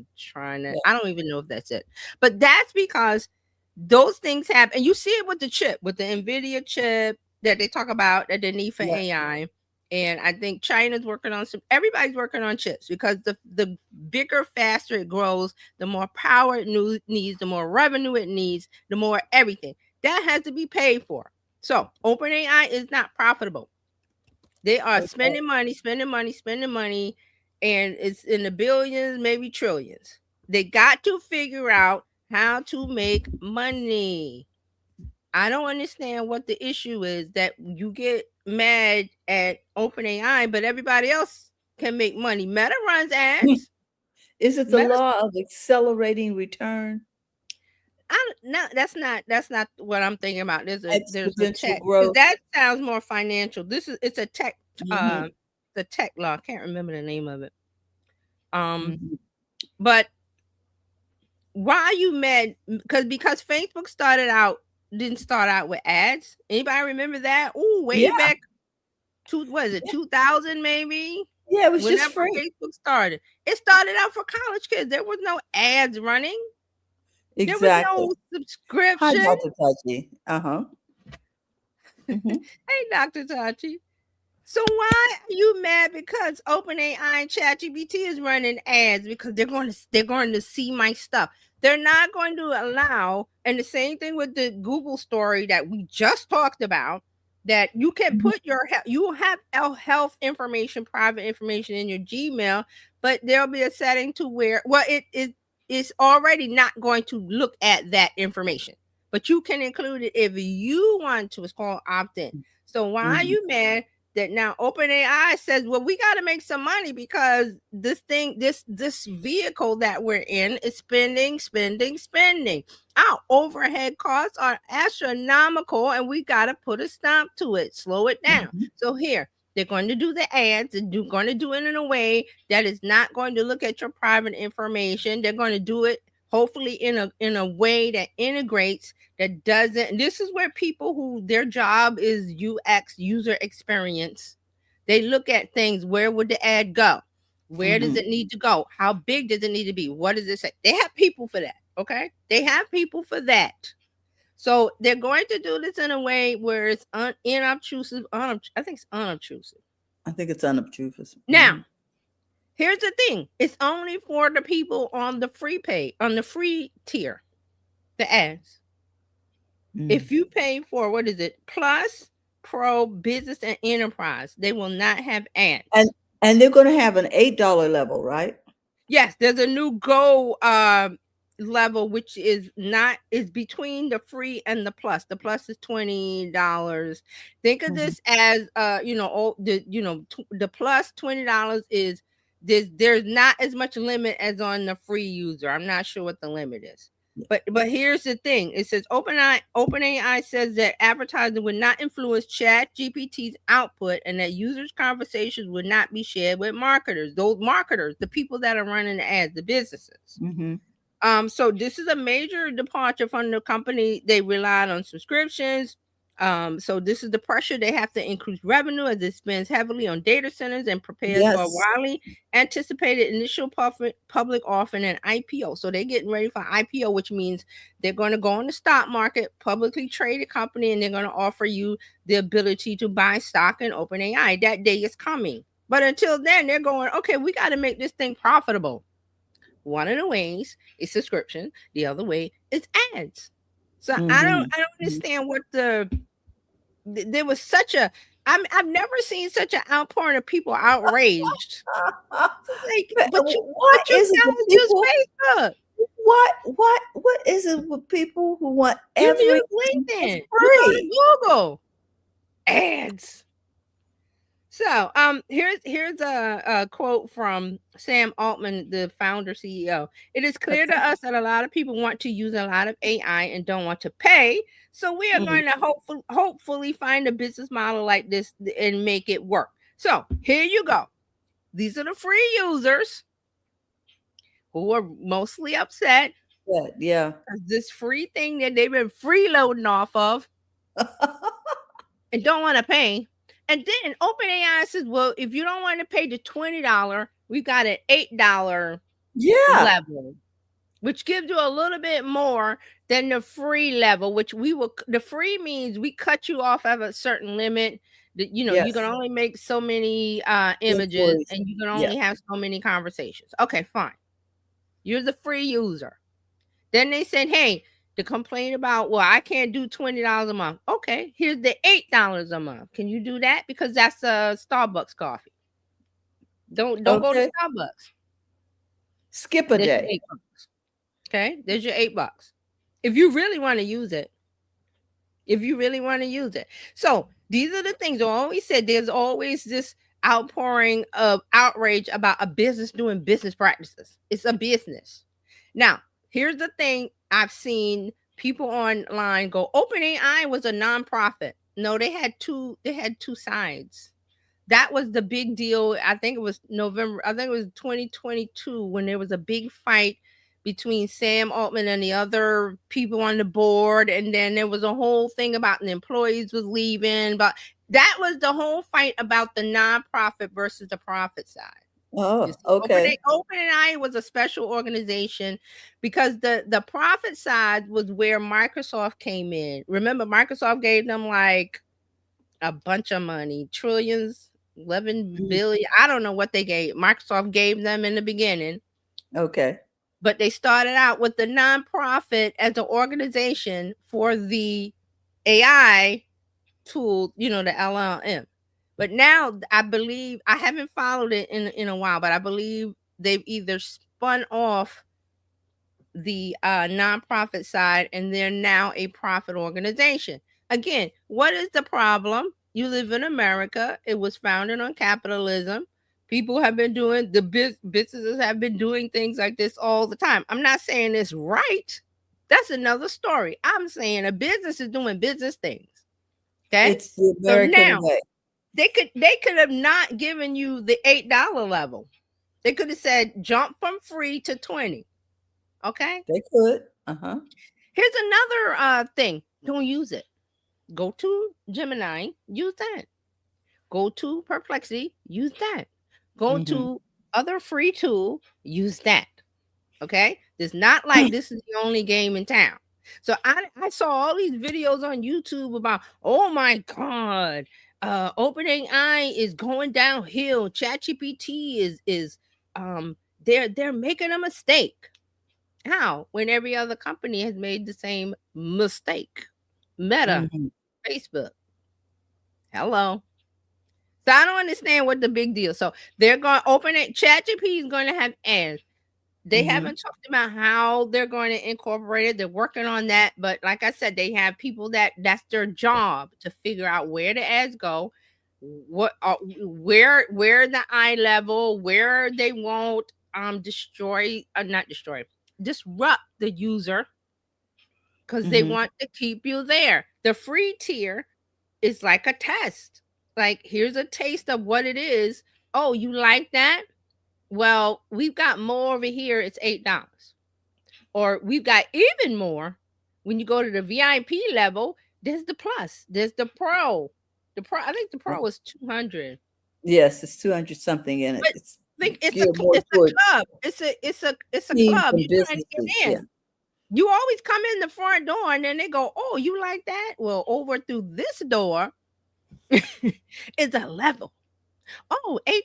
Speaker 5: don't even know if that's it, but that's because those things happen. And you see it with the chip, with the NVIDIA chip that they talk about, that they need for AI. And I think China's working on everybody's working on chips, because the bigger, faster it grows, the more power it needs, the more revenue it needs, the more everything. That has to be paid for. So OpenAI is not profitable. They are spending money, and it's in the billions, maybe trillions. They got to figure out how to make money. I don't understand what the issue is, that you get mad at OpenAI, but everybody else can make money. Meta runs ads.
Speaker 2: Is it the law of accelerating return?
Speaker 5: No, that's not what I'm thinking about. There's a tech
Speaker 2: growth.
Speaker 5: That sounds more financial. It's a tech the tech law. I can't remember the name of it. But why are you mad? Because Facebook didn't start out with ads. Anybody remember that? Way back, 2000 maybe?
Speaker 2: Yeah, it was just
Speaker 5: Whenever
Speaker 2: free.
Speaker 5: Facebook started, it started out for college kids. There was no ads running.
Speaker 2: Exactly.
Speaker 5: There was no subscription.
Speaker 2: Hi, Dr. Tachi. Uh-huh.
Speaker 5: Hey, Dr. Tachi. So why are you mad because OpenAI and ChatGPT is running ads? Because they're going to see my stuff. They're not going to allow, and the same thing with the Google story that we just talked about, that you can put you have health information, private information in your Gmail, but there'll be a setting to where, well, it's already not going to look at that information, but you can include it if you want to. It's called opt-in. So why are you mad that now OpenAI says, well, we got to make some money because this vehicle that we're in is spending. Our overhead costs are astronomical and we got to put a stop to it, slow it down. So here, they're going to do the ads and going to do it in a way that is not going to look at your private information. They're going to do it hopefully in a way that integrates, that doesn't. This is where people who their job is UX, user experience, they look at things. Where would the ad go? Where does it need to go? How big does it need to be? What does it say? They have people for that. Okay, they have people for that. So they're going to do this in a way where it's unobtrusive. I think it's unobtrusive.
Speaker 2: I think it's unobtrusive.
Speaker 5: Now, here's the thing. It's only for the people on the free tier, the ads. If you pay for, what is it, Plus, Pro, Business, and Enterprise, they will not have ads.
Speaker 2: And they're going to have an $8 level, right? Yes,
Speaker 5: there's a new Go level, which is between the free and the plus. The plus is $20. Think of this as the plus $20 is there's not as much limit as on the free user. I'm not sure what the limit is. But here's the thing. It says OpenAI says that advertising would not influence ChatGPT's output and that users' conversations would not be shared with marketers. Those marketers, the people that are running the ads, the businesses. So this is a major departure from the company. They relied on subscriptions. So this is the pressure. They have to increase revenue as it spends heavily on data centers and prepares for a widely anticipated initial public offering and IPO. So they're getting ready for IPO, which means they're going to go on the stock market, publicly traded company, and they're going to offer you the ability to buy stock in OpenAI. That day is coming. But until then, they're going, okay, we got to make this thing profitable. One of the ways is subscription. The other way is ads. So I don't understand what there was such a, I've never seen such an outpouring of people outraged. But you use Facebook.
Speaker 2: What is it with people who want everything
Speaker 5: LinkedIn? You go to Google. Ads. So here's a quote from Sam Altman, the founder CEO. It is clear to us that a lot of people want to use a lot of AI and don't want to pay. So we are going to hopefully find a business model like this and make it work. So here you go. These are the free users who are mostly upset.
Speaker 2: Yeah.
Speaker 5: This free thing that they've been freeloading off of and don't want to pay. And then OpenAI says, well, if you don't want to pay the $20, we've got an $8 level, which gives you a little bit more than the free level, which the free means we cut you off at a certain limit. That you can only make so many images and you can only have so many conversations. Okay, fine. You're the free user. Then they said, hey, to complain about, well, I can't do $20 a month. Okay, here's the $8 a month. Can you do that? Because that's a Starbucks coffee. Don't go to Starbucks.
Speaker 2: Skip a day.
Speaker 5: Okay, there's your $8. If you really want to use it. So these are the things I always said. There's always this outpouring of outrage about a business doing business practices. It's a business. Now, here's the thing. I've seen people online go, OpenAI was a nonprofit. No, they had two sides. That was the big deal. I think it was November. I think it was 2022 when there was a big fight between Sam Altman and the other people on the board, and then there was a whole thing about the employees was leaving, but that was the whole fight about the nonprofit versus the profit side.
Speaker 2: Oh, okay.
Speaker 5: OpenAI was a special organization because the profit side was where Microsoft came in. Remember, Microsoft gave them like a bunch of money, trillions, 11 billion. I don't know what they gave. Microsoft gave them in the beginning.
Speaker 2: Okay.
Speaker 5: But they started out with the nonprofit as an organization for the AI tool, the LLM. But now I believe, I haven't followed it in a while, but I believe they've either spun off the nonprofit side and they're now a profit organization. Again, what is the problem? You live in America. It was founded on capitalism. People have been doing, businesses have been doing things like this all the time. I'm not saying it's right. That's another story. I'm saying a business is doing business things. Okay.
Speaker 2: It's the American way.
Speaker 5: They could have not given you the $8 level. They could have said jump from free to 20. Okay.
Speaker 2: They could.
Speaker 5: Here's another thing. Don't use it. Go to Gemini, use that. Go to Perplexity, use that. Go to other free tool, use that. Okay. It's not like this is the only game in town. So I saw all these videos on YouTube about, oh my God, OpenAI is going downhill. ChatGPT is they're making a mistake. How? When every other company has made the same mistake. Meta, Facebook. Hello. So I don't understand what the big deal. So they're going to open it. ChatGPT is going to have ads. They haven't talked about how they're going to incorporate it. They're working on that. But like I said, they have people that's their job to figure out where the ads go, where the eye level, where they won't disrupt the user, because they want to keep you there. The free tier is like a test. Like, here's a taste of what it is. Oh, you like that? Well, we've got more over here. It's $8. Or we've got even more. When you go to the VIP level, there's the plus. There's the pro. I think the pro is 200.
Speaker 2: Yes, it's 200 something in it.
Speaker 5: It's a club. It's a club. You're trying to get in. Yeah. You always come in the front door and then they go, oh, you like that? Well, over through this door is a level. Oh, $8.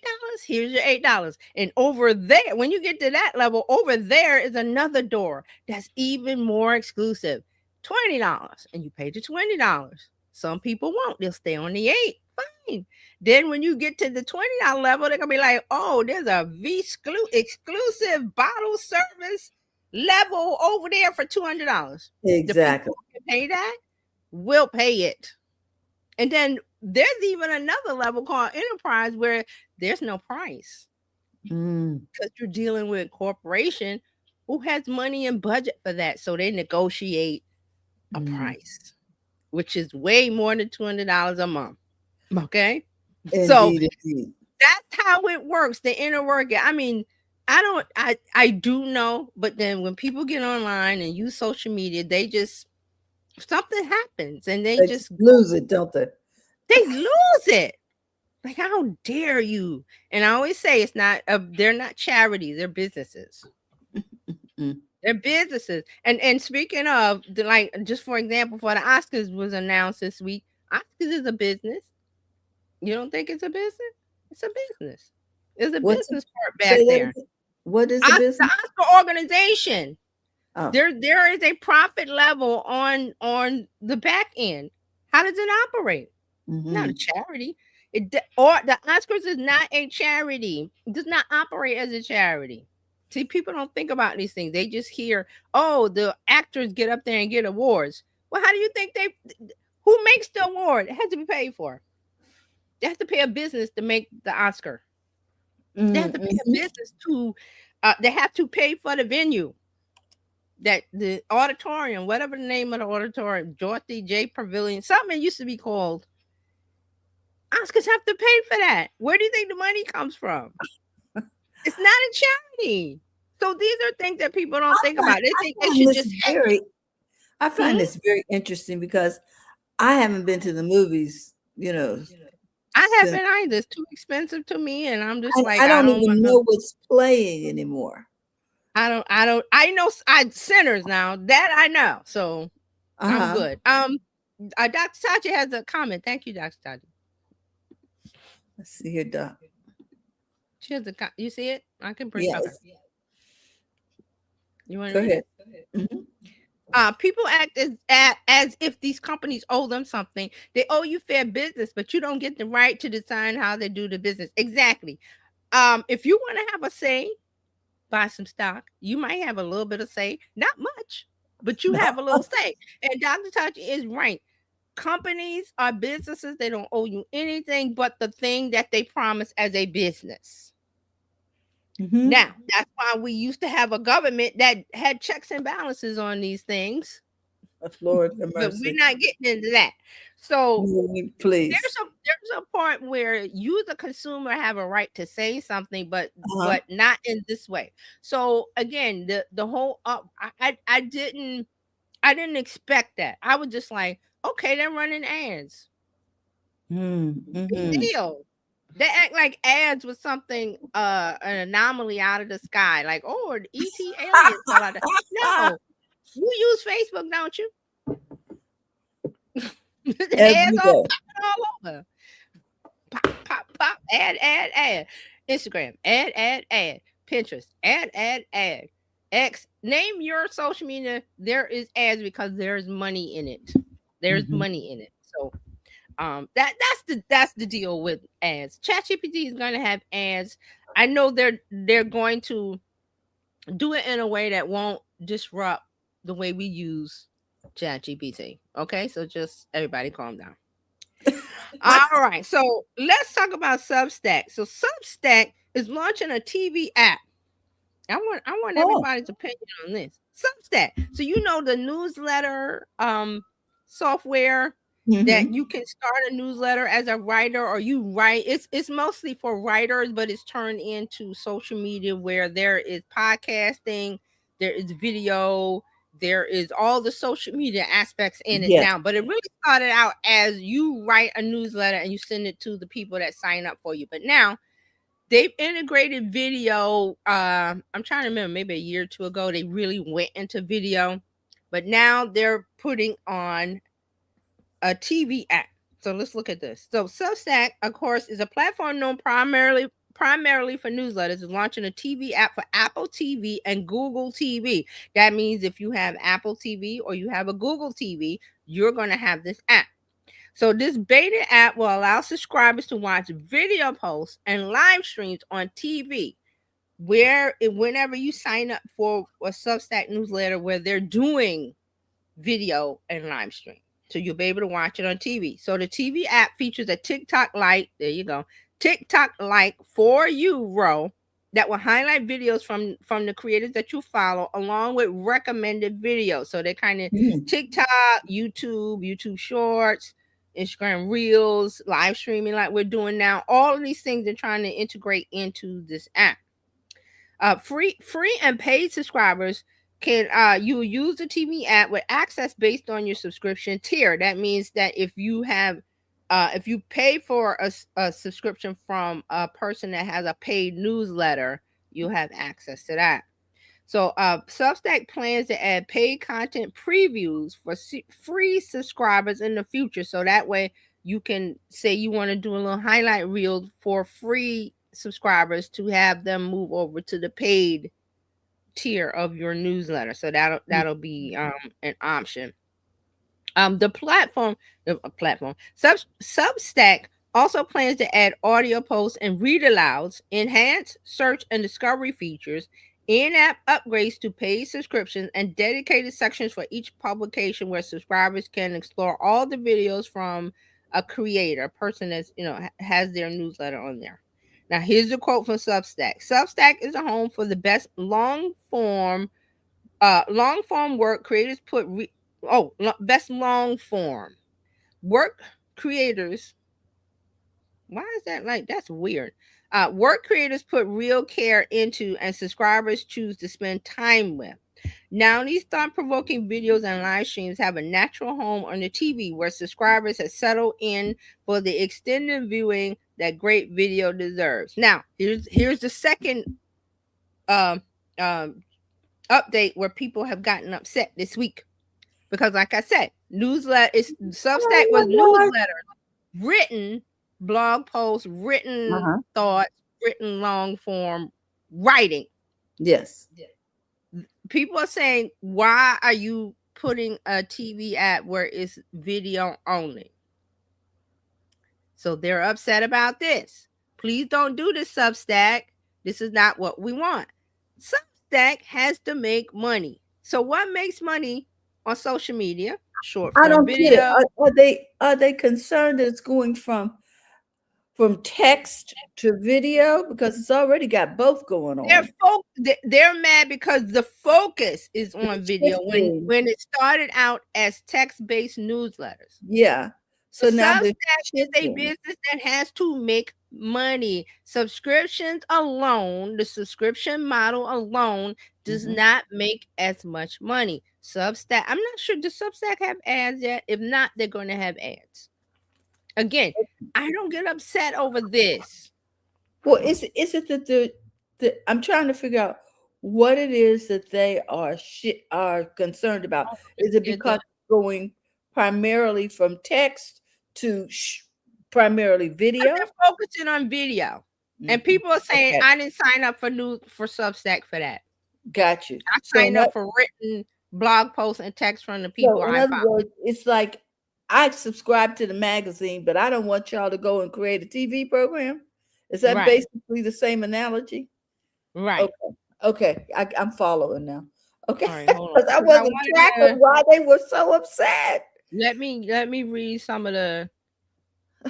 Speaker 5: Here's your $8. And over there, when you get to that level, over there is another door that's even more exclusive. $20. And you pay the $20. Some people won't. They'll stay on the $8. Fine. Then when you get to the $20 level, they're gonna be like, oh, there's a exclusive bottle service level over there for $200.
Speaker 2: Exactly.
Speaker 5: The people who can pay that will pay it. And then there's even another level called enterprise where there's no price, because you're dealing with a corporation who has money and budget for that. So they negotiate a price, which is way more than $200 a month. Okay. Indeed. That's how it works. The inner working. I mean, I do know, but then when people get online and use social media, something happens and they just
Speaker 2: lose it, don't they?
Speaker 5: They lose it. Like, how dare you? And I always say they're not charities, they're businesses. They're businesses. And speaking of, just for example, for the Oscars was announced this week. Oscars is a business. You don't think it's a business? It's a business. There's a business part back there.
Speaker 2: What is the business?
Speaker 5: The Oscar organization. Oh. There is a profit level on the back end. How does it operate? Not a charity. Or the Oscars is not a charity. It does not operate as a charity. See, people don't think about these things. They just hear, oh, the actors get up there and get awards. Well, how do you think who makes the award? It has to be paid for. They have to pay a business to make the Oscar. They have to pay a business they have to pay for the venue. That the auditorium, whatever the name of the auditorium, Dorothy J. Pavilion, something it used to be called. Oscars have to pay for that. Where do you think the money comes from? It's not a charity. So these are things that people don't think about. They think they should just
Speaker 2: I find this very interesting because I haven't been to the movies,
Speaker 5: I haven't either. It's too expensive to me, and I'm just like,
Speaker 2: I don't even know what's playing anymore.
Speaker 5: I know Sinners now. That I know. So I'm good. Dr. Tachi has a comment. Thank you, Dr. Tachi.
Speaker 2: Let's see here, Doc.
Speaker 5: She has you see it? I can bring it up. You want to
Speaker 2: go ahead?
Speaker 5: Mm-hmm. People act as if these companies owe them something. They owe you fair business, but you don't get the right to decide how they do the business. Exactly. If you want to have a say, buy some stock. You might have a little bit of say, not much, but you have a little say. And Dr. Tachi is right. Companies are businesses. They don't owe you anything but the thing that they promise as a business. Mm-hmm. Now, that's why we used to have a government that had checks and balances on these things.
Speaker 2: Lord have mercy.
Speaker 5: But we're not getting into that. So
Speaker 2: please.
Speaker 5: There's a point where you, the consumer, have a right to say something, but not in this way. So again, the whole I didn't expect that. I was just like, okay, they're running ads.
Speaker 2: Mm-hmm.
Speaker 5: Big deal. They act like ads was something an anomaly out of the sky, like, oh, ET aliens fell out of no. You use Facebook, don't you? Ads all over. Pop, ad. Instagram, ad. Pinterest, ad. X, name your social media. There is ads because there's money in it. There's money in it. So that's the deal with ads. ChatGPT is going to have ads. I know they're going to do it in a way that won't disrupt the way we use ChatGPT. Okay, so just everybody calm down. All right, so let's talk about Substack. So Substack is launching a TV app. I want everybody's opinion on this. Substack. So the newsletter software that you can start a newsletter as a writer, or you write. It's mostly for writers, but it's turned into social media where there is podcasting, there is video, there is all the social media aspects in it now. But it really started out as you write a newsletter and you send it to the people that sign up for you. But now they've integrated video. I'm trying to remember, maybe a year or two ago, they really went into video, but now they're putting on a TV app. So let's look at this. So Substack, of course, is a platform known primarily for newsletters. Is launching a TV app for Apple TV and Google TV. That means if you have Apple TV or you have a Google TV, you're going to have this app. So this beta app will allow subscribers to watch video posts and live streams on TV, whenever you sign up for a Substack newsletter where they're doing video and live stream. So you'll be able to watch it on TV. So the TV app features a TikTok-like, there you go, TikTok-like For You row that will highlight videos from the creators that you follow, along with recommended videos. So they're kind of TikTok, YouTube Shorts, Instagram Reels, live streaming like we're doing now. All of these things they're trying to integrate into this app. Free and paid subscribers can you use the TV app with access based on your subscription tier. That means that if you pay for a subscription from a person that has a paid newsletter, you'll have access to that. So Substack plans to add paid content previews for free subscribers in the future. So that way you can say you want to do a little highlight reel for free subscribers to have them move over to the paid tier of your newsletter. So that'll be an option. The platform Substack also plans to add audio posts and read alouds, enhance search and discovery features, in-app upgrades to paid subscriptions, and dedicated sections for each publication where subscribers can explore all the videos from a creator, a person that's has their newsletter on there. Now, here's a quote from Substack. Substack is a home for the best long form work creators best long form work creators. Why is that like? That's weird. Work creators put real care into and subscribers choose to spend time with. Now, these thought-provoking videos and live streams have a natural home on the TV where subscribers have settled in for the extended viewing that great video deserves. Now, here's the second update where people have gotten upset this week. Because like I said, Substack was newsletters, written blog posts, written thoughts, written long form writing.
Speaker 2: Yes.
Speaker 5: People are saying, why are you putting a TV ad where it's video only? So they're upset about this. Please don't do this, Substack. This is not what we want. Substack has to make money. So what makes money on social media? Short form
Speaker 2: I don't
Speaker 5: video.
Speaker 2: Get it. Are they concerned that it's going from text to video, because it's already got both going on?
Speaker 5: They're mad because the focus is on video when it started out as text-based newsletters.
Speaker 2: Yeah. So now
Speaker 5: Substack is a business that has to make money. Subscriptions alone, the subscription model alone, does not make as much money. Substack, I'm not sure, does Substack have ads yet? If not, they're going to have ads. Again, I don't get upset over this.
Speaker 2: Well, is it that I'm trying to figure out what it is that they are concerned about? Is it because it's going primarily from text to primarily video?
Speaker 5: They're focusing on video, and people are saying, I didn't sign up for Substack for that.
Speaker 2: Got you.
Speaker 5: I signed up for written blog posts and text from the people.
Speaker 2: So in other words, it's like I subscribe to the magazine, but I don't want y'all to go and create a TV program. Is that basically the same analogy?
Speaker 5: Right.
Speaker 2: Okay. I'm following now. Okay.
Speaker 5: Right, hold on.
Speaker 2: Because I wasn't tracking why they were so upset.
Speaker 5: Let me read some of the.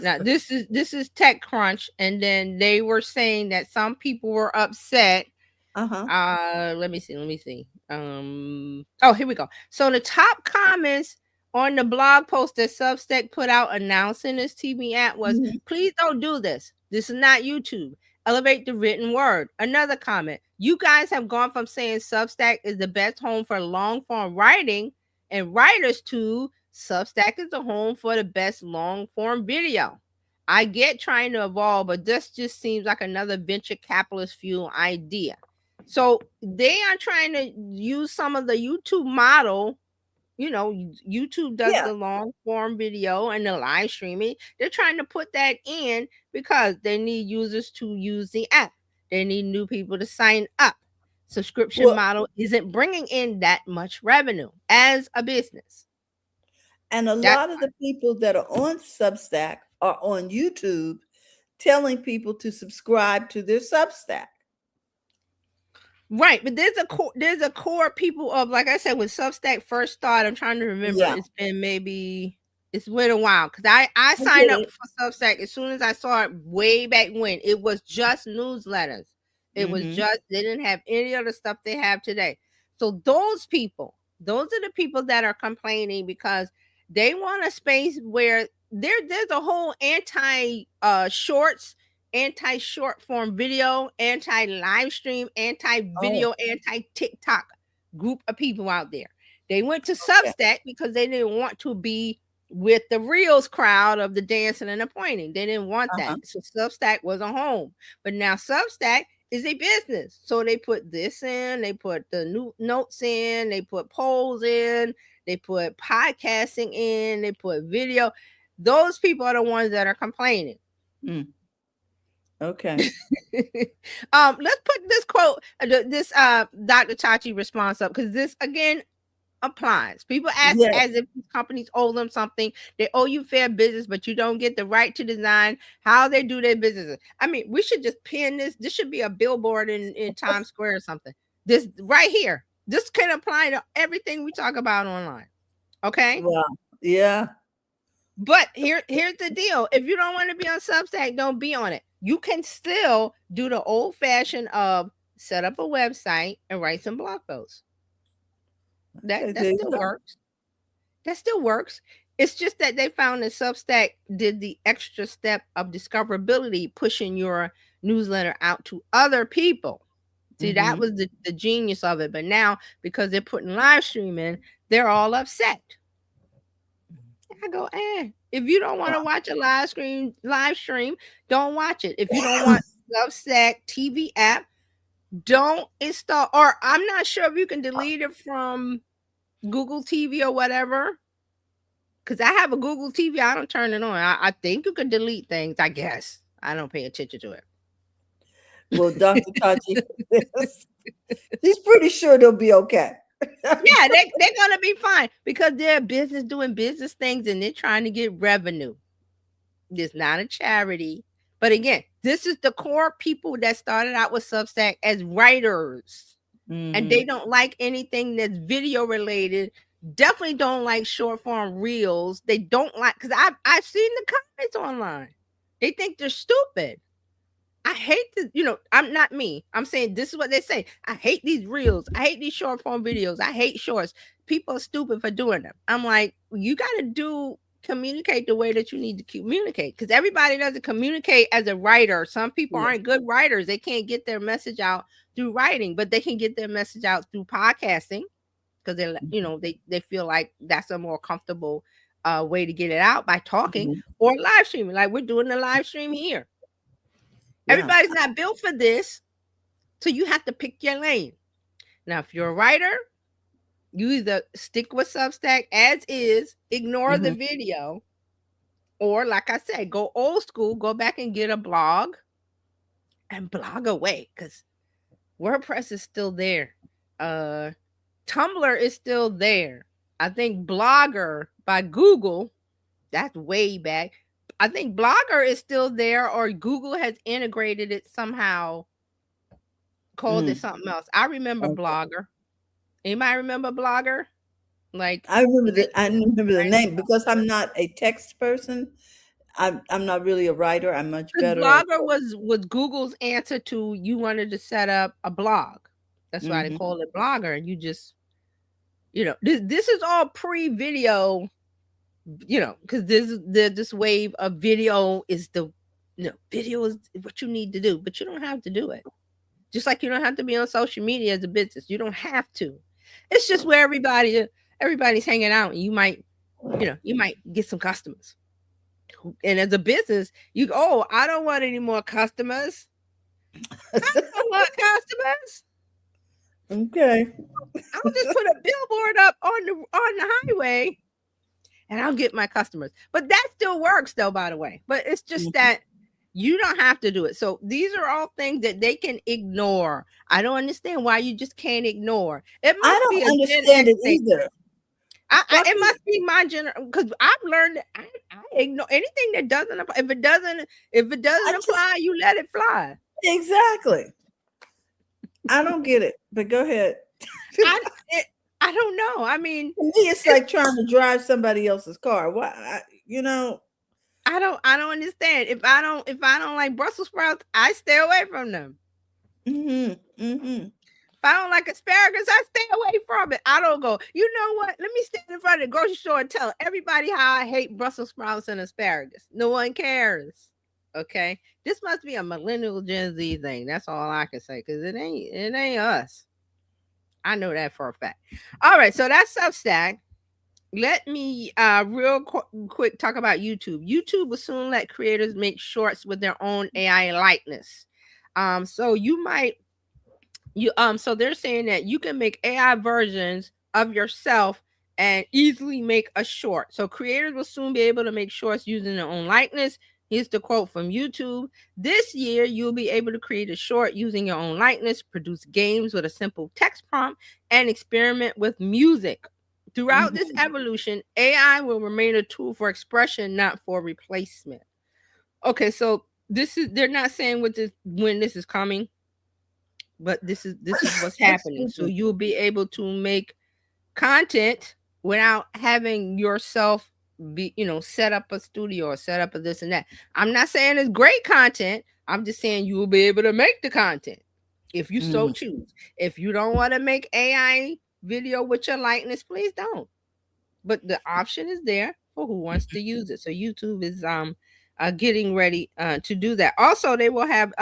Speaker 5: Now this is TechCrunch, and then they were saying that some people were upset. Let me see. Oh, here we go. So the top comments on the blog post that Substack put out announcing this TV ad was, please don't do this. This is not YouTube. Elevate the written word. Another comment, you guys have gone from saying Substack is the best home for long form writing and writers to Substack is the home for the best long form video. I get trying to evolve, but this just seems like another venture capitalist fuel idea. So they are trying to use some of the YouTube model. You know, YouTube does the long form video and the live streaming. They're trying to put that in because they need users to use the app. They need new people to sign up. Subscription model isn't bringing in that much revenue as a business.
Speaker 2: And a lot of the people that are on Substack are on YouTube telling people to subscribe to their Substack.
Speaker 5: Right, but there's a core people of, like I said, when Substack first started, I'm trying to remember. It's been a while because I signed up for Substack as soon as I saw it way back when. It was just newsletters. It was just, they didn't have any other stuff they have today. So those are the people that are complaining because they want a space where there's a whole anti-shorts, anti-short form video, anti-live stream, anti-video, anti-TikTok group of people out there. They went to Substack because they didn't want to be with the Reels crowd of the dancing and the pointing. They didn't want that. So Substack was a home. But now Substack is a business. So they put this in, they put the new notes in, they put polls in, they put podcasting in, they put video. Those people are the ones that are complaining.
Speaker 2: Okay.
Speaker 5: Let's put this quote, this Dr. Chachi response up, because this again applies. People ask as if companies owe them something. They owe you fair business, but you don't get the right to design how they do their businesses. I mean, we should just pin this. This should be a billboard in Times Square or something. This right here. This can apply to everything we talk about online. Okay.
Speaker 2: Well, yeah.
Speaker 5: But here's the deal. If you don't want to be on Substack, don't be on it. You can still do the old fashioned of set up a website and write some blog posts. That still works. That still works. It's just that they found that Substack did the extra step of discoverability, pushing your newsletter out to other people. See, that was the genius of it. But now, because they're putting live stream in, they're all upset. I go, if you don't want to watch a live stream, don't watch it. If you don't want Substack TV app, don't install. Or I'm not sure if you can delete it from Google TV or whatever. Because I have a Google TV, I don't turn it on. I think you can delete things, I guess. I don't pay attention to it.
Speaker 2: Well, Dr. Tachi, he's pretty sure they'll be okay.
Speaker 5: Yeah, they're going to be fine because they're doing business things, and they're trying to get revenue. It's not a charity. But again, this is the core people that started out with Substack as writers. And they don't like anything that's video related. Definitely don't like short form reels. They don't like, because I've seen the comments online. They think they're stupid. I hate this, I'm not me. I'm saying this is what they say. I hate these reels. I hate these short form videos. I hate shorts. People are stupid for doing them. I'm like, you got to communicate the way that you need to communicate, because everybody doesn't communicate as a writer. Some people aren't good writers. They can't get their message out through writing, but they can get their message out through podcasting, because they feel like that's a more comfortable way to get it out, by talking or live streaming, like we're doing the live stream here. Everybody's not built for this, so you have to pick your lane. Now, if you're a writer, you either stick with Substack as is, ignore the video, or like I said, go old school, go back and get a blog and blog away, because WordPress is still there. Tumblr is still there. I think Blogger by Google, that's way back. I think Blogger is still there, or Google has integrated it somehow, called it something else. I remember Blogger. Anybody remember Blogger? Like,
Speaker 2: I remember the name, because I'm not a text person. I'm not really a writer. I'm much better.
Speaker 5: Blogger was Google's answer to, you wanted to set up a blog. That's why they call it Blogger. And you just, this is all pre-video, because this wave of video is video is what you need to do, but you don't have to do it. Just like you don't have to be on social media as a business. You don't have to. It's just where everybody's hanging out, and you might get some customers. And as a business, I don't want any more customers. I don't want customers.
Speaker 2: Okay.
Speaker 5: I'll just put a billboard up on the highway, and I'll get my customers. But that still works, though, by the way. But it's just that you don't have to do it. So these are all things that they can ignore. I don't understand why you just can't ignore. I
Speaker 2: don't understand it either.
Speaker 5: It must be my generation, because I've learned that I ignore anything that doesn't apply. If it doesn't apply, you let it fly.
Speaker 2: Exactly. I don't get it, but go ahead.
Speaker 5: I don't know. I mean,
Speaker 2: to me, it's like trying to drive somebody else's car. What, I don't
Speaker 5: understand. If I don't like Brussels sprouts, I stay away from them. If I don't like asparagus, I stay away from it. I don't go, you know what? Let me stand in front of the grocery store and tell everybody how I hate Brussels sprouts and asparagus. No one cares. Okay. This must be a millennial Gen Z thing. That's all I can say, because it ain't us. I know that for a fact. All right. So that's Substack. Let me real quick talk about YouTube. YouTube will soon let creators make shorts with their own AI likeness. So so they're saying that you can make AI versions of yourself and easily make a short. So creators will soon be able to make shorts using their own likeness. Here's the quote from YouTube. This year, you'll be able to create a short using your own likeness, produce games with a simple text prompt, and experiment with music. Throughout this evolution, AI will remain a tool for expression, not for replacement. Okay, so they're not saying when this is coming, but this is what's happening. So you'll be able to make content without having yourself set up a studio or set up a this and that. I'm not saying it's great content. I'm just saying you will be able to make the content if you so choose. If you don't want to make AI video with your likeness, please don't. But the option is there people who wants to use it. So YouTube is getting ready to do that. Also, they will have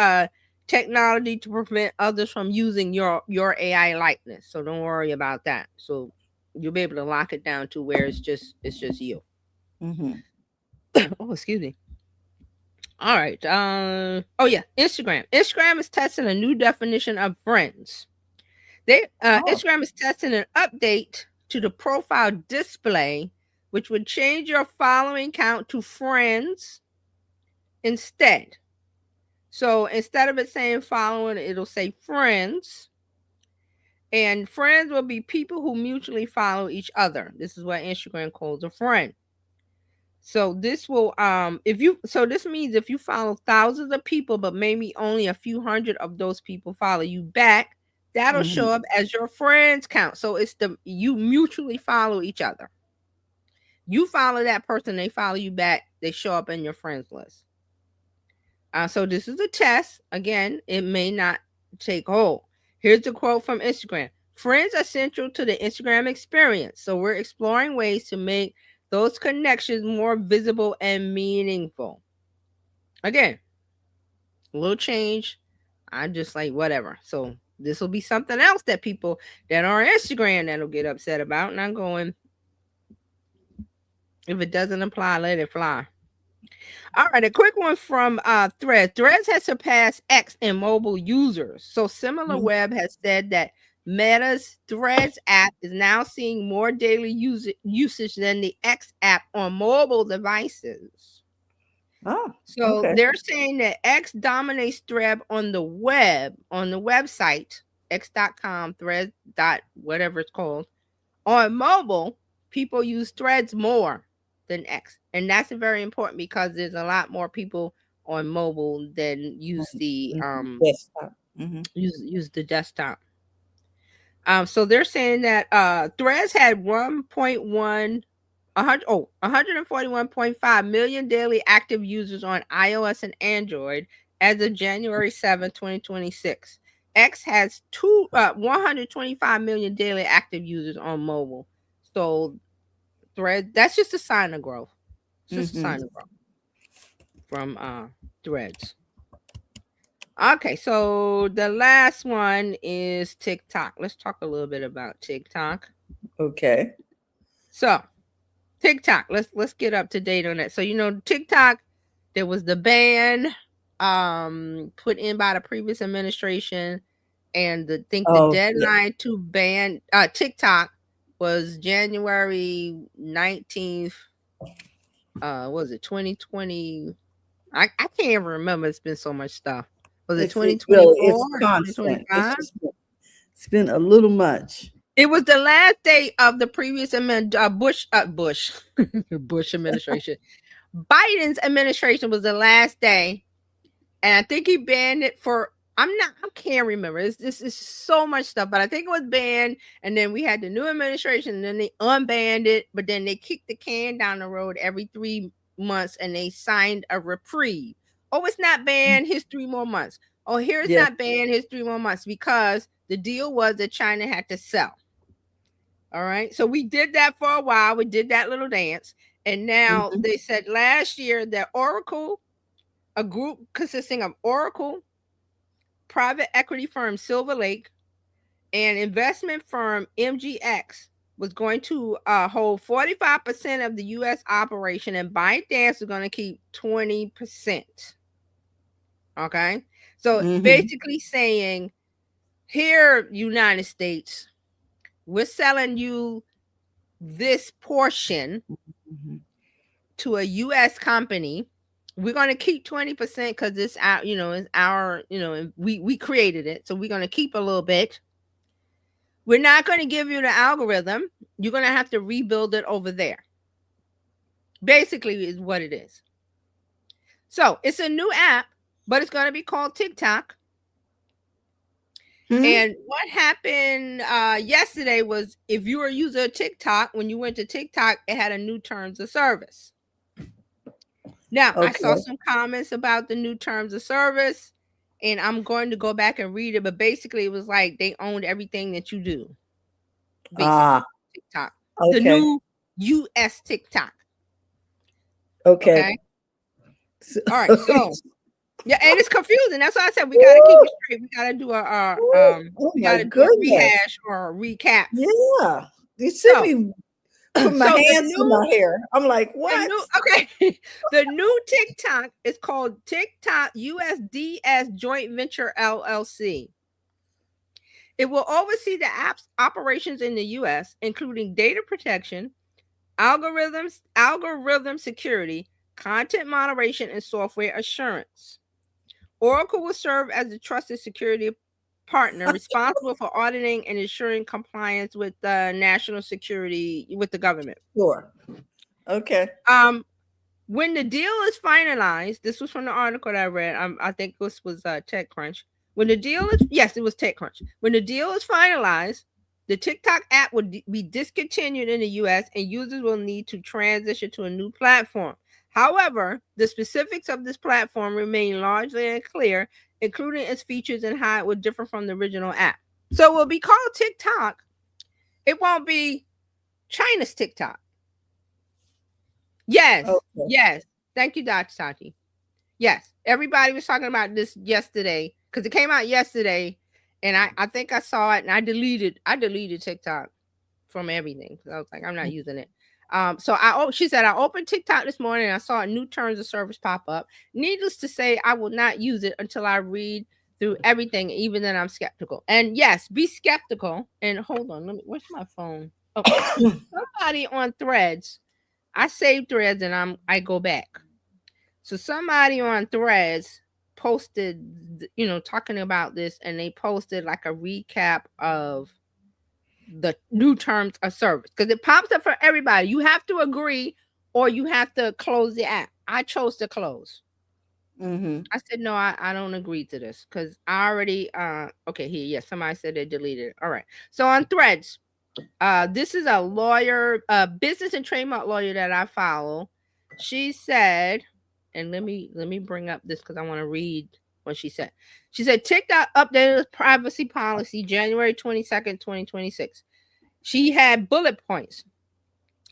Speaker 5: technology to prevent others from using your AI likeness. So don't worry about that. So you'll be able to lock it down to where it's just you. Oh, excuse me. All right. Oh yeah, Instagram. Instagram is testing a new definition of friends. Instagram is testing an update to the profile display, which would change your following count to friends instead. So instead of it saying following, it'll say friends. And friends will be people who mutually follow each other. This is what Instagram calls a friend. So this will this means if you follow thousands of people, but maybe only a few hundred of those people follow you back, that'll show up as your friends count. So it's you mutually follow each other. You follow that person, they follow you back, they show up in your friends list. So this is a test. Again, it may not take hold. Here's the quote from Instagram. Friends are central to the Instagram experience. So we're exploring ways to make those connections more visible and meaningful. Again, a little change. I'm just like, whatever. So this will be something else that people that are on Instagram that'll get upset about. And I'm going, if it doesn't apply, let it fly. All right, a quick one from Threads. Threads has surpassed X in mobile users. So SimilarWeb has said that Meta's Threads app is now seeing more daily usage than the X app on mobile devices. So they're saying that X dominates Thread on the web, on the website, x.com, threads. Whatever it's called. On mobile, people use Threads more than X. And that's very important because there's a lot more people on mobile than use the
Speaker 2: desktop.
Speaker 5: Use the desktop. So they're saying that Threads had 141.5 million daily active users on iOS and Android as of January 7, 2026. X has 125 million daily active users on mobile. So Threads, that's just a sign of growth. It's just a sign of growth from Threads. Okay, so the last one is TikTok. Let's talk a little bit about TikTok.
Speaker 2: Okay.
Speaker 5: So TikTok, let's get up to date on that. So TikTok, there was the ban put in by the previous administration, and the deadline to ban TikTok was January 19th. Was it 2020? I can't even remember. It's been so much stuff. Was it 2024?
Speaker 2: It's constant. It's been a little much.
Speaker 5: It was the last day of the previous Bush administration. Biden's administration was the last day, and I think he banned it for. I can't remember. This is so much stuff, but I think it was banned, and then we had the new administration, and then they unbanned it, but then they kicked the can down the road every 3 months, and they signed a reprieve. Oh, it's not banned. Here's 3 more months. Oh, here's not banned. Here's 3 more months, because the deal was that China had to sell. All right. So we did that for a while. We did that little dance. And now they said last year that Oracle, a group consisting of Oracle, private equity firm Silver Lake, and investment firm MGX was going to hold 45% of the U.S. operation, and ByteDance is going to keep 20%. Okay? So basically saying, here, United States, we're selling you this portion to a U.S. company. We're going to keep 20% because it's our, we created it. So we're going to keep a little bit. We're not going to give you the algorithm. You're going to have to rebuild it over there. Basically is what it is. So it's a new app, but it's going to be called TikTok. And what happened yesterday was, if you were a user of TikTok, when you went to TikTok, it had a new terms of service. Now, I saw some comments about the new terms of service, and I'm going to go back and read it. But basically, it was like they owned everything that you do. Basically, TikTok. The new US TikTok.
Speaker 2: Okay.
Speaker 5: All right. So yeah, and it's confusing. That's why I said we gotta keep it straight. We gotta do we gotta do a rehash or a recap.
Speaker 2: Yeah. You see me put my hands in my hair. I'm like, what?
Speaker 5: The new TikTok is called TikTok USDS Joint Venture LLC. It will oversee the app's operations in the US, including data protection, algorithm security, content moderation, and software assurance. Oracle will serve as the trusted security partner responsible for auditing and ensuring compliance with national security with the government.
Speaker 2: Sure. Okay.
Speaker 5: When the deal is finalized, this was from the article that I read. I think this was TechCrunch. When the deal is, yes, it was TechCrunch. When the deal is finalized, the TikTok app will be discontinued in the US and users will need to transition to a new platform. However, the specifics of this platform remain largely unclear, including its features and how it would differ from the original app. So it will be called TikTok. It won't be China's TikTok. Yes. Okay. Yes. Thank you, Dr. Tati. Yes. Everybody was talking about this yesterday because it came out yesterday, and I think I saw it and I deleted TikTok from everything. I was like, I'm not using it. She said, I opened TikTok this morning and I saw new terms of service pop up. Needless to say, I will not use it until I read through everything, even then I'm skeptical. And yes, be skeptical. And hold on, where's my phone? Oh, somebody on Threads. I save Threads and I go back. So somebody on Threads posted, talking about this, and they posted like a recap of the new terms of service because it pops up for everybody. You have to agree or you have to close the app. I chose to close. I said, no, I don't agree to this because I already, okay, here, yes, somebody said they deleted it. All right. So on Threads, this is a lawyer, business and trademark lawyer that I follow. She said, and let me bring up this because I want to read what she said. She said, TikTok updated its privacy policy January 22nd, 2026. She had bullet points.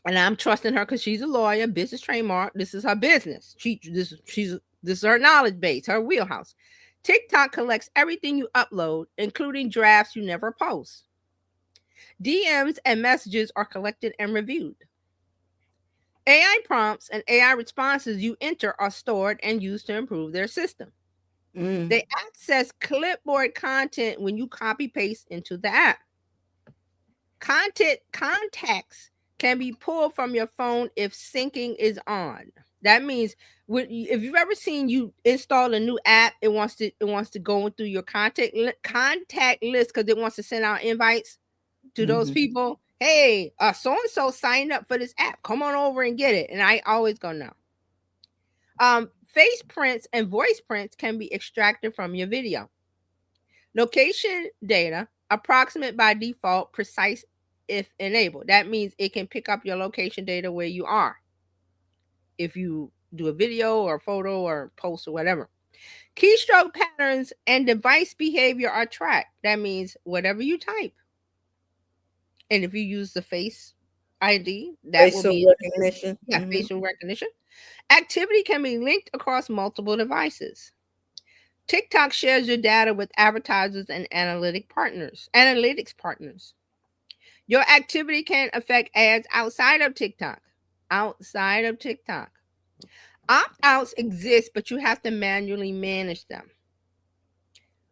Speaker 5: And I'm trusting her because she's a lawyer, business trademark. This is her business. This is her knowledge base, her wheelhouse. TikTok collects everything you upload, including drafts you never post. DMs and messages are collected and reviewed. AI prompts and AI responses you enter are stored and used to improve their system. They access clipboard content when you copy paste into the app. Contacts can be pulled from your phone if syncing is on. That means if you've ever seen you install a new app, it wants to go through your contact list because it wants to send out invites to those people. Hey, so-and-so signed up for this app. Come on over and get it. And I always go no. Face prints and voice prints can be extracted from your video. Location data, approximate by default, precise if enabled. That means it can pick up your location data where you are if you do a video or a photo or post or whatever. Keystroke patterns and device behavior are tracked. That means whatever you type. And if you use the face ID, that will be
Speaker 2: recognition.
Speaker 5: Facial recognition. Activity can be linked across multiple devices. TikTok shares your data with advertisers and analytics partners. Your activity can affect ads outside of TikTok. Opt-outs exist, but you have to manually manage them.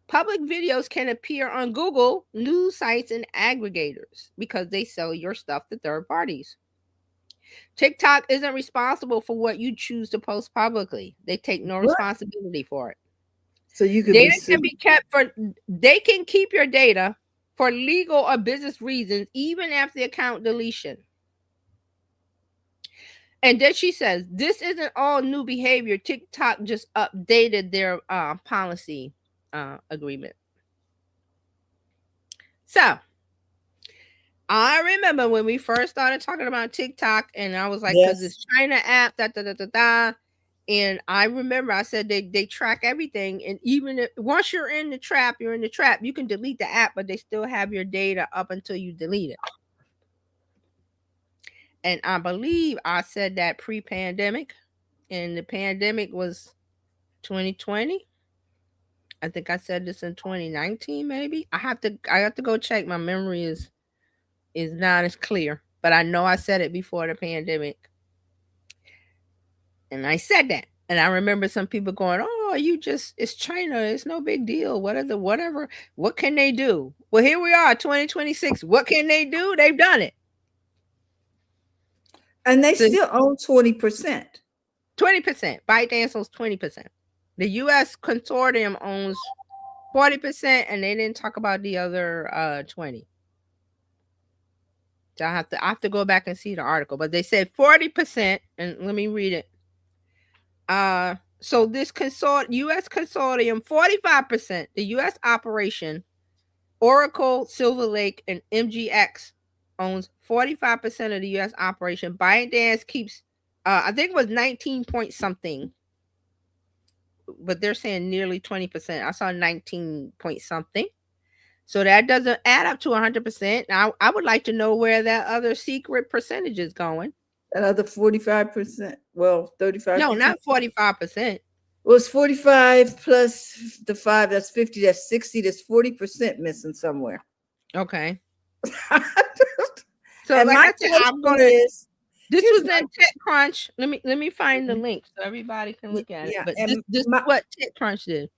Speaker 5: Public videos can appear on Google, news sites, and aggregators because they sell your stuff to third parties. TikTok isn't responsible for what you choose to post publicly. They take no responsibility for it.
Speaker 2: So you could
Speaker 5: they can keep your data for legal or business reasons, even after the account deletion. And then she says, this isn't all new behavior. TikTok just updated their policy agreement. So I remember when we first started talking about TikTok, and I was like, because it's China app, and I remember I said they track everything, and even once you're in the trap, you can delete the app, but they still have your data up until you delete it. And I believe I said that pre-pandemic. and the pandemic was 2020. I think I said this in 2019, maybe. I have to go check. My memory is not as clear, but I know I said it before the pandemic. And I said that. And I remember some people going, "Oh, it's China. It's no big deal. Whatever. What can they do?" Well, here we are, 2026. What can they do? They've done it.
Speaker 2: And they still own 20%.
Speaker 5: 20%. ByteDance owns 20%. The U.S. consortium owns 40%, and they didn't talk about the other 20. So I have to go back and see the article, but they said 40%, and let me read it. So this U.S. consortium, 45%, the U.S. operation, Oracle, Silver Lake, and MGX owns 45% of the U.S. operation. ByteDance keeps, I think it was 19 point something, but they're saying nearly 20%. I saw 19 point something. So that doesn't add up to 100%. Now, I would like to know where that other secret percentage is going.
Speaker 2: That other 45%. Well, 35%.
Speaker 5: No, not 45%.
Speaker 2: Well, it's 45 plus the 5. That's 50. That's 60. There's 40% missing somewhere.
Speaker 5: Okay.
Speaker 2: So,
Speaker 5: like I said, I'm going to. This was in TechCrunch. Let me find the link so everybody can look at it. But this is what TechCrunch did.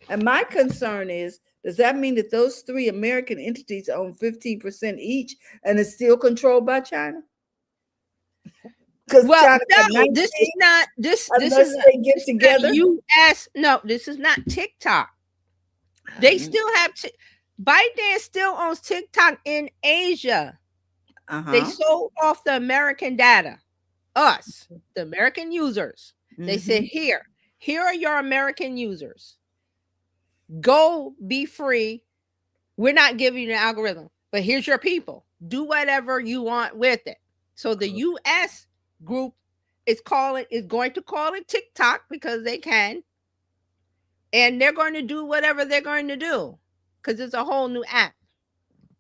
Speaker 2: And my concern is, does that mean that those 3 American entities own 15% each, and it's still controlled by China?
Speaker 5: Well, no, this is not this. This is
Speaker 2: they get together.
Speaker 5: U.S. No, this is not TikTok. They still have ByteDance still owns TikTok in Asia. They sold off the American data, us, the American users. They said, here are your American users. Go be free. We're not giving you the algorithm, but here's your people. Do whatever you want with it. So the U.S. group is going to call it TikTok because they can, and they're going to do whatever they're going to do because it's a whole new app.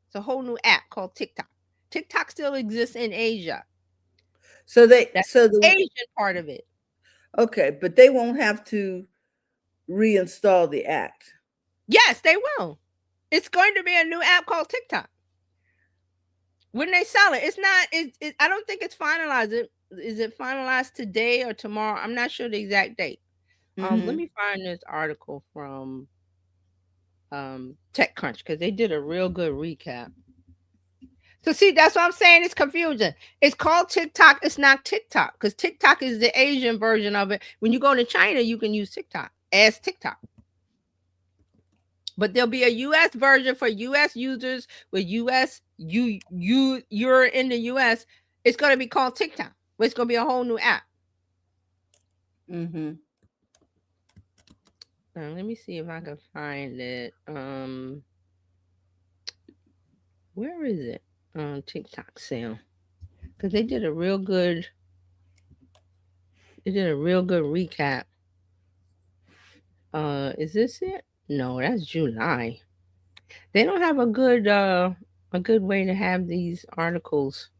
Speaker 5: It's a whole new app called TikTok. TikTok still exists in Asia.
Speaker 2: So the
Speaker 5: Asian part of it.
Speaker 2: Okay, but they won't have to reinstall the app.
Speaker 5: Yes, they will. It's going to be a new app called TikTok. When they sell it, it's not. I don't think it's finalized. Is it finalized today or tomorrow? I'm not sure the exact date. Let me find this article from TechCrunch because they did a real good recap. So see, that's what I'm saying. It's confusing. It's called TikTok. It's not TikTok because TikTok is the Asian version of it. When you go to China, you can use TikTok as TikTok. But there'll be a U.S. version for U.S. users with U.S. You're in the U.S. It's going to be called TikTok. But it's going to be a whole new app. Now, let me see if I can find it. Where is it? TikTok sale. Because they did a real good recap. Is this it? No, that's July. They don't have a good way to have these articles.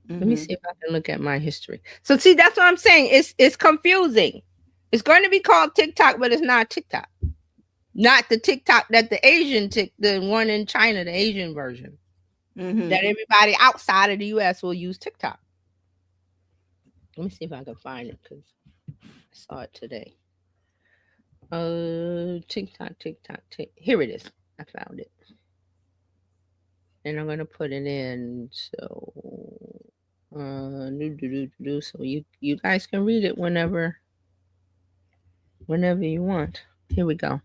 Speaker 5: Let me see if I can look at my history. So see, that's what I'm saying. It's confusing. It's going to be called TikTok, but it's not TikTok. Not the TikTok that the one in China, the Asian version. That everybody outside of the US will use TikTok. Let me see if I can find it because I saw it today. TikTok. Here it is. I found it. And I'm gonna put it in. So so you guys can read it whenever you want. Here we go.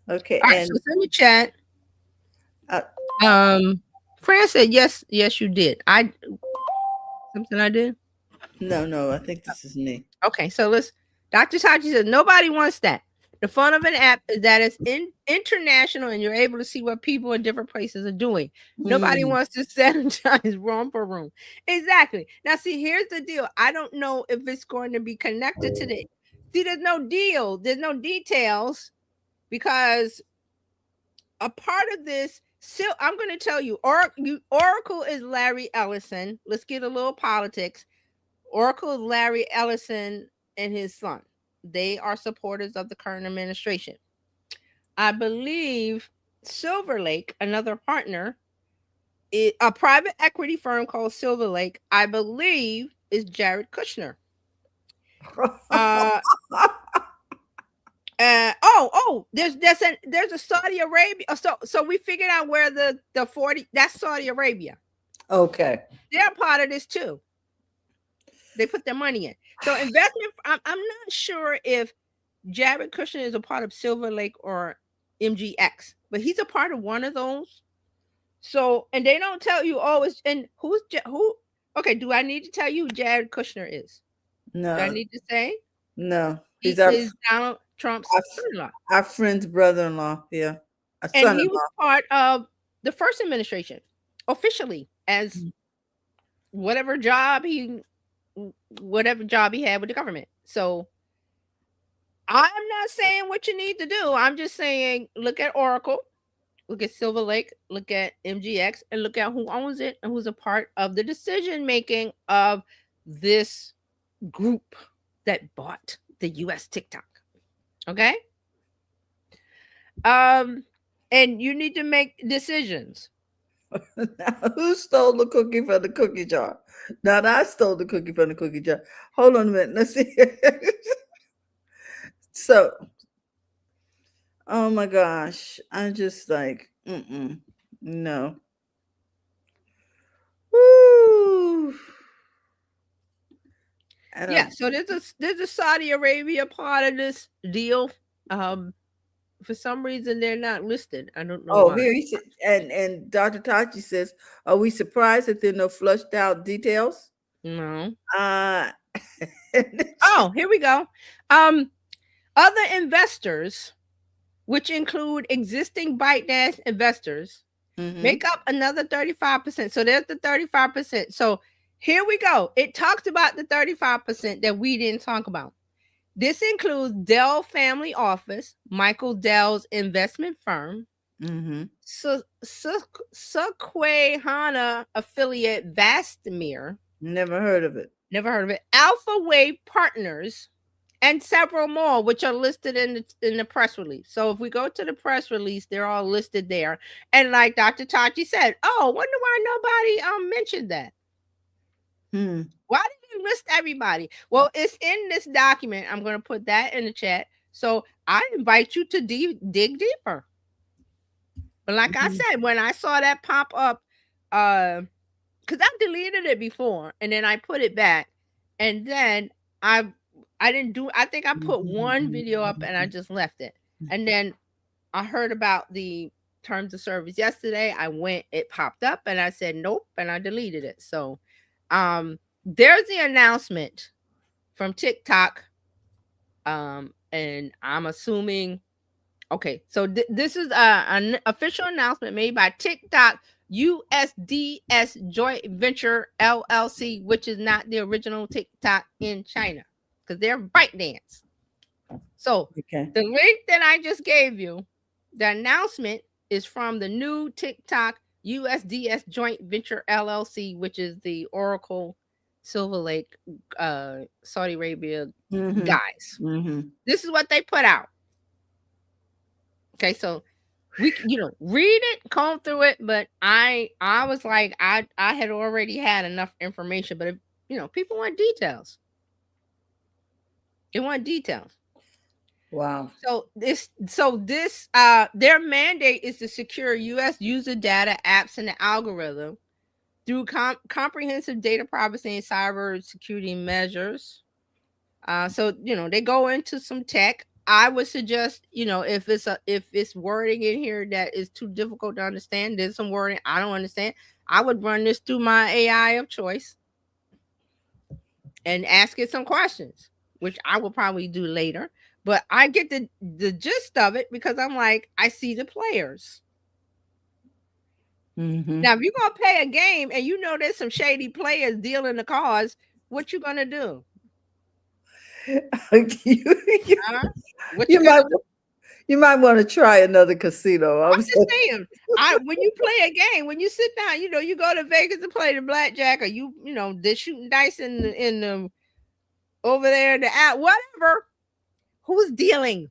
Speaker 2: Okay.
Speaker 5: All right, so it's in the chat. Fran said yes, you did. Something I did?
Speaker 2: No, I think this is me.
Speaker 5: Okay, so Dr. Sachi says nobody wants that. The fun of an app is that it's international and you're able to see what people in different places are doing. Nobody wants to sanitize romper room. Exactly. Now, see, here's the deal. I don't know if it's going to be connected to the. See, there's no deal. There's no details because a part of this. So I'm going to tell you, Oracle is Larry Ellison. Let's get a little politics. Oracle is Larry Ellison and his son. They are supporters of the current administration. I believe Silver Lake, another partner, a private equity firm called Silver Lake, I believe, is Jared Kushner. There's a Saudi Arabia. So we figured out where the 40, that's Saudi Arabia.
Speaker 2: Okay.
Speaker 5: They're part of this too. They put their money in. So investment, I'm not sure if Jared Kushner is a part of Silver Lake or MGX, but he's a part of one of those. So, and they don't tell you, who? Okay, do I need to tell you who Jared Kushner is?
Speaker 2: No.
Speaker 5: Do I need to say?
Speaker 2: No.
Speaker 5: He is Donald Trump's son-in-law.
Speaker 2: Our friend's brother-in-law, yeah.
Speaker 5: And he was part of the first administration, officially, as whatever job he had with the government. So I'm not saying what you need to do. I'm just saying, look at Oracle, look at Silver Lake, look at MGX, and look at who owns it and who's a part of the decision making of this group that bought the US TikTok. Okay? And you need to make decisions.
Speaker 2: Now, who stole the cookie from the cookie jar? Now, I stole the cookie from the cookie jar. Hold on a minute. Let's see. So, oh my gosh. I'm just like, no. Woo.
Speaker 5: Yeah, so there's a Saudi Arabia part of this deal. For some reason they're not listed. I don't know.
Speaker 2: Oh, here he said, and Dr. Tachi says, are we surprised that there are no flushed out details?
Speaker 5: No.
Speaker 2: Oh,
Speaker 5: here we go. Other investors, which include existing ByteDance investors, make up another 35%. So there's the 35%. So here we go. It talks about the 35% that we didn't talk about. This includes Dell Family Office, Michael Dell's investment firm, Susquehanna affiliate Vastamir.
Speaker 2: Never heard of it.
Speaker 5: Alpha Wave Partners, and several more, which are listed in the press release. So if we go to the press release, they're all listed there. And like Dr. Tachi said, wonder why nobody mentioned that. Why did you list everybody? Well, it's in this document. I'm going to put that in the chat. So I invite you to dig deeper. But like I said, when I saw that pop up, because I deleted it before and then I put it back, and then I think I put one video up and I just left it. And then I heard about the terms of service yesterday. It popped up and I said nope, and I deleted it. So there's the announcement from TikTok, and I'm assuming, okay, so this is an official announcement made by TikTok USDS Joint Venture LLC, which is not the original TikTok in China, because they're ByteDance. So the link that I just gave you, the announcement is from the new TikTok USDS Joint Venture LLC, which is the Oracle Silver Lake Saudi Arabia guys. This is what they put out. Okay, so we read it, comb through it, but I was like, I had already had enough information, but if people want details. They want details.
Speaker 2: Wow.
Speaker 5: So this their mandate is to secure U.S. user data, apps, and the algorithm through comprehensive data privacy and cyber security measures. So they go into some tech. I would suggest, if it's wording in here that is too difficult to understand, there's some wording I don't understand, I would run this through my AI of choice and ask it some questions, which I will probably do later. But I get the gist of it because I'm like, I see the players. Now, if you're going to play a game and there's some shady players dealing the cards, what you going to do?
Speaker 2: You might want to try another casino.
Speaker 5: I'm just saying, when you play a game, when you sit down, you go to Vegas to play the blackjack, or they're shooting dice in over there in the app, whatever. Who's dealing?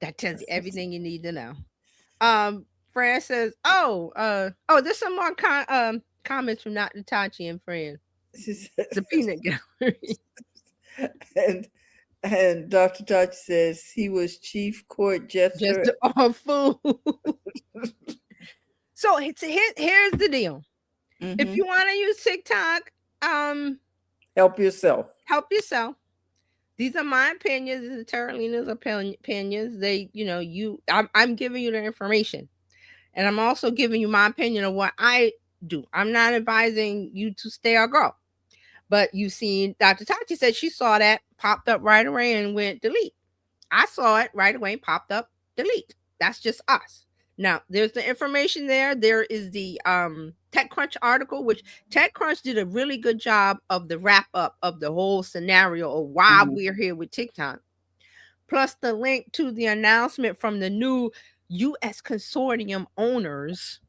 Speaker 5: That tells you everything you need to know. Fran says, there's some more comments from Dr. Tachi and Fran. The peanut gallery.
Speaker 2: And Dr. Tachi says he was chief court jester
Speaker 5: on food. So here's the deal. Mm-hmm. If you want to use TikTok,
Speaker 2: help yourself.
Speaker 5: Help yourself. These are my opinions. These are Terralina's opinions. They, I'm giving you the information. And I'm also giving you my opinion of what I do. I'm not advising you to stay or go. But you seen Dr. Tachi said she saw that, popped up right away and went delete. I saw it right away, popped up, delete. That's just us. Now, there's the information there. There is the TechCrunch article, which TechCrunch did a really good job of the wrap up of the whole scenario of why we're here with TikTok. Plus the link to the announcement from the new U.S. consortium owners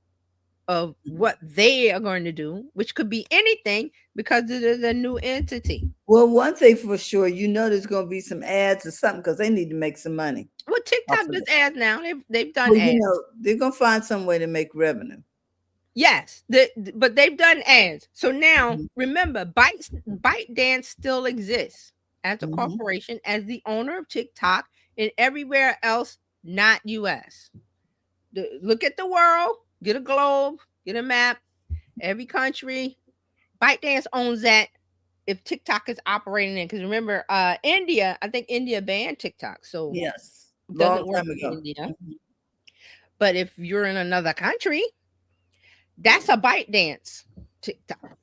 Speaker 5: of what they are going to do, which could be anything because it is a new entity.
Speaker 2: Well, one thing for sure, there's going to be some ads or something because they need to make some money.
Speaker 5: Well, TikTok does ads now. They've done ads.
Speaker 2: They're going to find some way to make revenue.
Speaker 5: Yes, but they've done ads. So now, remember, ByteDance still exists as a corporation, as the owner of TikTok and everywhere else, not U.S. Look at the world. Get a globe, get a map, every country. ByteDance owns that if TikTok is operating in. Because remember, India, I think India banned TikTok. So
Speaker 2: yes,
Speaker 5: it doesn't work in India. But if you're in another country, that's a ByteDance TikTok.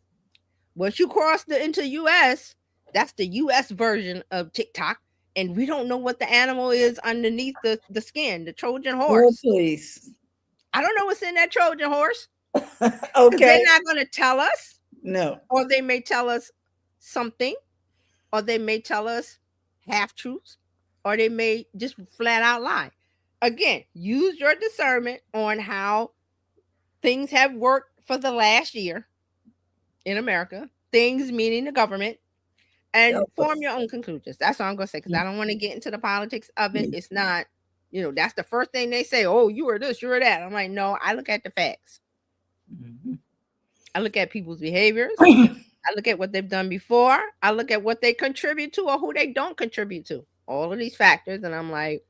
Speaker 5: Once you cross into US, that's the US version of TikTok. And we don't know what the animal is underneath the skin, the Trojan horse.
Speaker 2: Oh, please.
Speaker 5: I don't know what's in that Trojan horse.
Speaker 2: Okay.
Speaker 5: They're not going to tell us.
Speaker 2: No.
Speaker 5: Or they may tell us something. Or they may tell us half-truths. Or they may just flat out lie. Again, use your discernment on how things have worked for the last year in America. Things meaning the government. And form your own conclusions. That's all I'm going to say. Because I don't want to get into the politics of it. It's not. That's the first thing they say. Oh, you are this, you are that. I'm like, no, I look at the facts. I look at people's behaviors. I look at what they've done before. I look at what they contribute to or who they don't contribute to. All of these factors. And I'm like,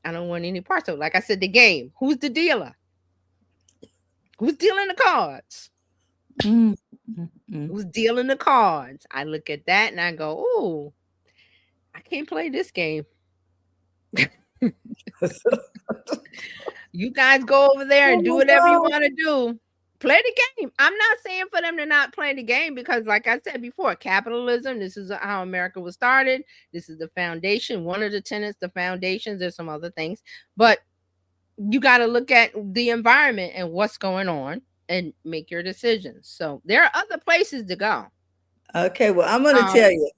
Speaker 5: I don't want any parts of it. Like I said, the game. Who's the dealer? Who's dealing the cards? Who's dealing the cards? I look at that and I go, oh, I can't play this game. You guys go over there and do whatever you want to do. Play the game. I'm not saying for them to not play the game because, like I said before, capitalism, this is how America was started. This is the foundation. One of the tenets, the foundations, there's some other things. But you got to look at the environment and what's going on and make your decisions. So there are other places to go.
Speaker 2: Okay, well, I'm going to tell you.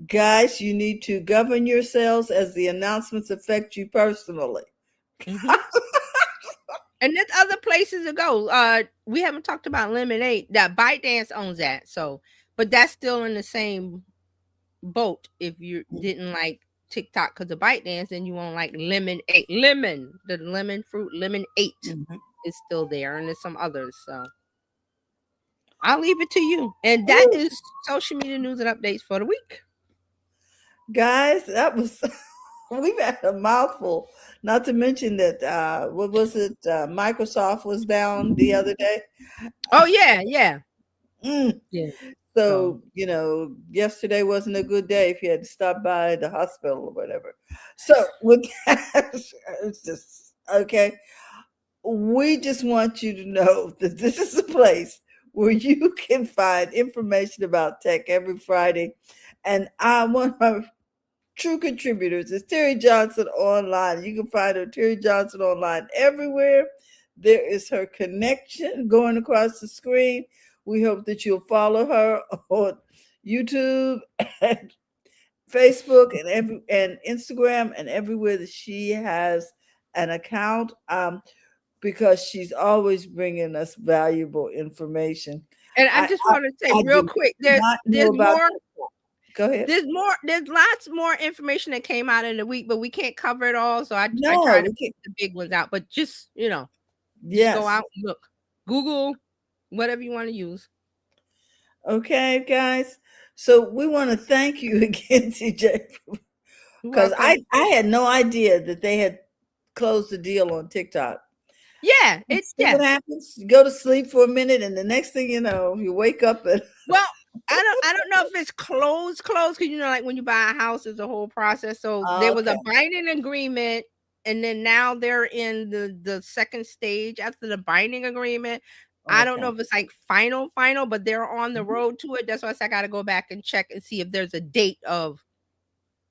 Speaker 2: Guys, you need to govern yourselves as the announcements affect you personally.
Speaker 5: And there's other places to go. We haven't talked about Lemonade. That ByteDance owns that. So, but that's still in the same boat. If you didn't like TikTok because of ByteDance, then you won't like Lemonade. The lemon fruit, Lemonade is still there. And there's some others. So I'll leave it to you. And that is social media news and updates for the week.
Speaker 2: Guys, that was, we've had a mouthful. Not to mention that, what was it? Microsoft was down the other day.
Speaker 5: Oh, yeah. Yeah.
Speaker 2: So, yesterday wasn't a good day if you had to stop by the hospital or whatever. So with that, it's just, okay. We just want you to know that this is a place where you can find information about tech every Friday. And one of my true contributors is Terry Johnson Online. You can find her, Terry Johnson Online, everywhere. There is her connection going across the screen. We hope that you'll follow her on YouTube and Facebook and Instagram and everywhere that she has an account. Because she's always bringing us valuable information.
Speaker 5: And I just want to say real quick, there's more.
Speaker 2: Go ahead.
Speaker 5: There's lots more information that came out in the week, but we can't cover it all. So I try to pick the big ones out. But just, just go out and look. Google, whatever you want to use.
Speaker 2: Okay, guys. So we want to thank you again, TJ, because I had no idea that they had closed the deal on TikTok.
Speaker 5: Yeah,
Speaker 2: what happens. You go to sleep for a minute, and the next thing you know, you wake up and
Speaker 5: I don't know if it's closed because like when you buy a house, it's a whole process. So there was a binding agreement, and then now they're in the second stage after the binding agreement. I don't know if it's like final, but they're on the road to it. That's why I got to go back and check and see if there's a date of,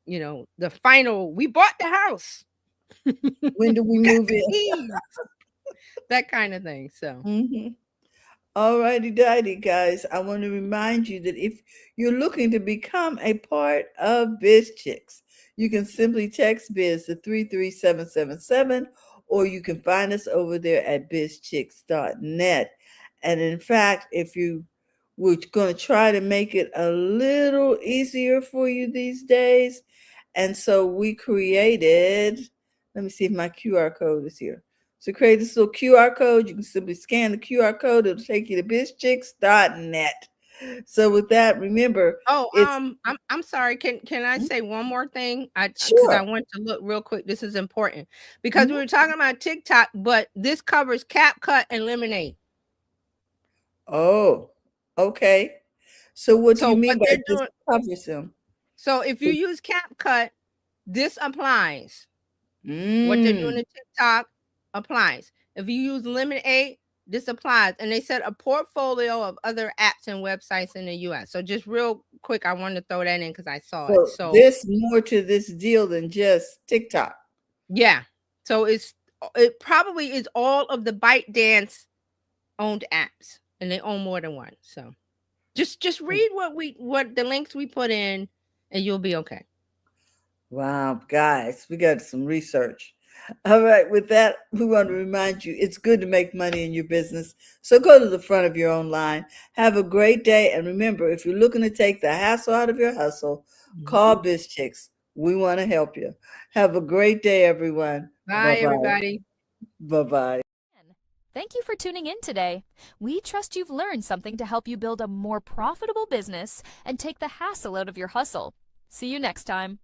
Speaker 5: the final. We bought the house.
Speaker 2: When do we move in?
Speaker 5: That kind of thing. So.
Speaker 2: All righty, guys. I want to remind you that if you're looking to become a part of BizChicks, you can simply text Biz to 33777, or you can find us over there at BizChicks.net. And in fact, we're going to try to make it a little easier for you these days. And so we created, let me see if my QR code is here. So create this little QR code. You can simply scan the QR code. It'll take you to BizChicks.net. So with that, remember.
Speaker 5: I'm sorry. Can I say one more thing? Because I want to look real quick. This is important because we were talking about TikTok, but this covers CapCut and Lemonade.
Speaker 2: Oh, okay. So what do you mean by this covers them?
Speaker 5: So if you use CapCut, this applies. What they're doing to TikTok applies. If you use Lemonade, this applies. And they said a portfolio of other apps and websites in the US. So just real quick, I wanted to throw that in because I saw it. So
Speaker 2: there's more to this deal than just TikTok.
Speaker 5: Yeah. So it probably is all of the ByteDance owned apps, and they own more than one. So just read what the links we put in, and you'll be okay.
Speaker 2: Wow, guys, we got some research. All right, with that, we want to remind you it's good to make money in your business. So go to the front of your own line. Have a great day. And remember, if you're looking to take the hassle out of your hustle, call BizChicks. We want to help you. Have a great day, everyone.
Speaker 5: Bye, everybody.
Speaker 2: Bye-bye.
Speaker 1: Thank you for tuning in today. We trust you've learned something to help you build a more profitable business and take the hassle out of your hustle. See you next time.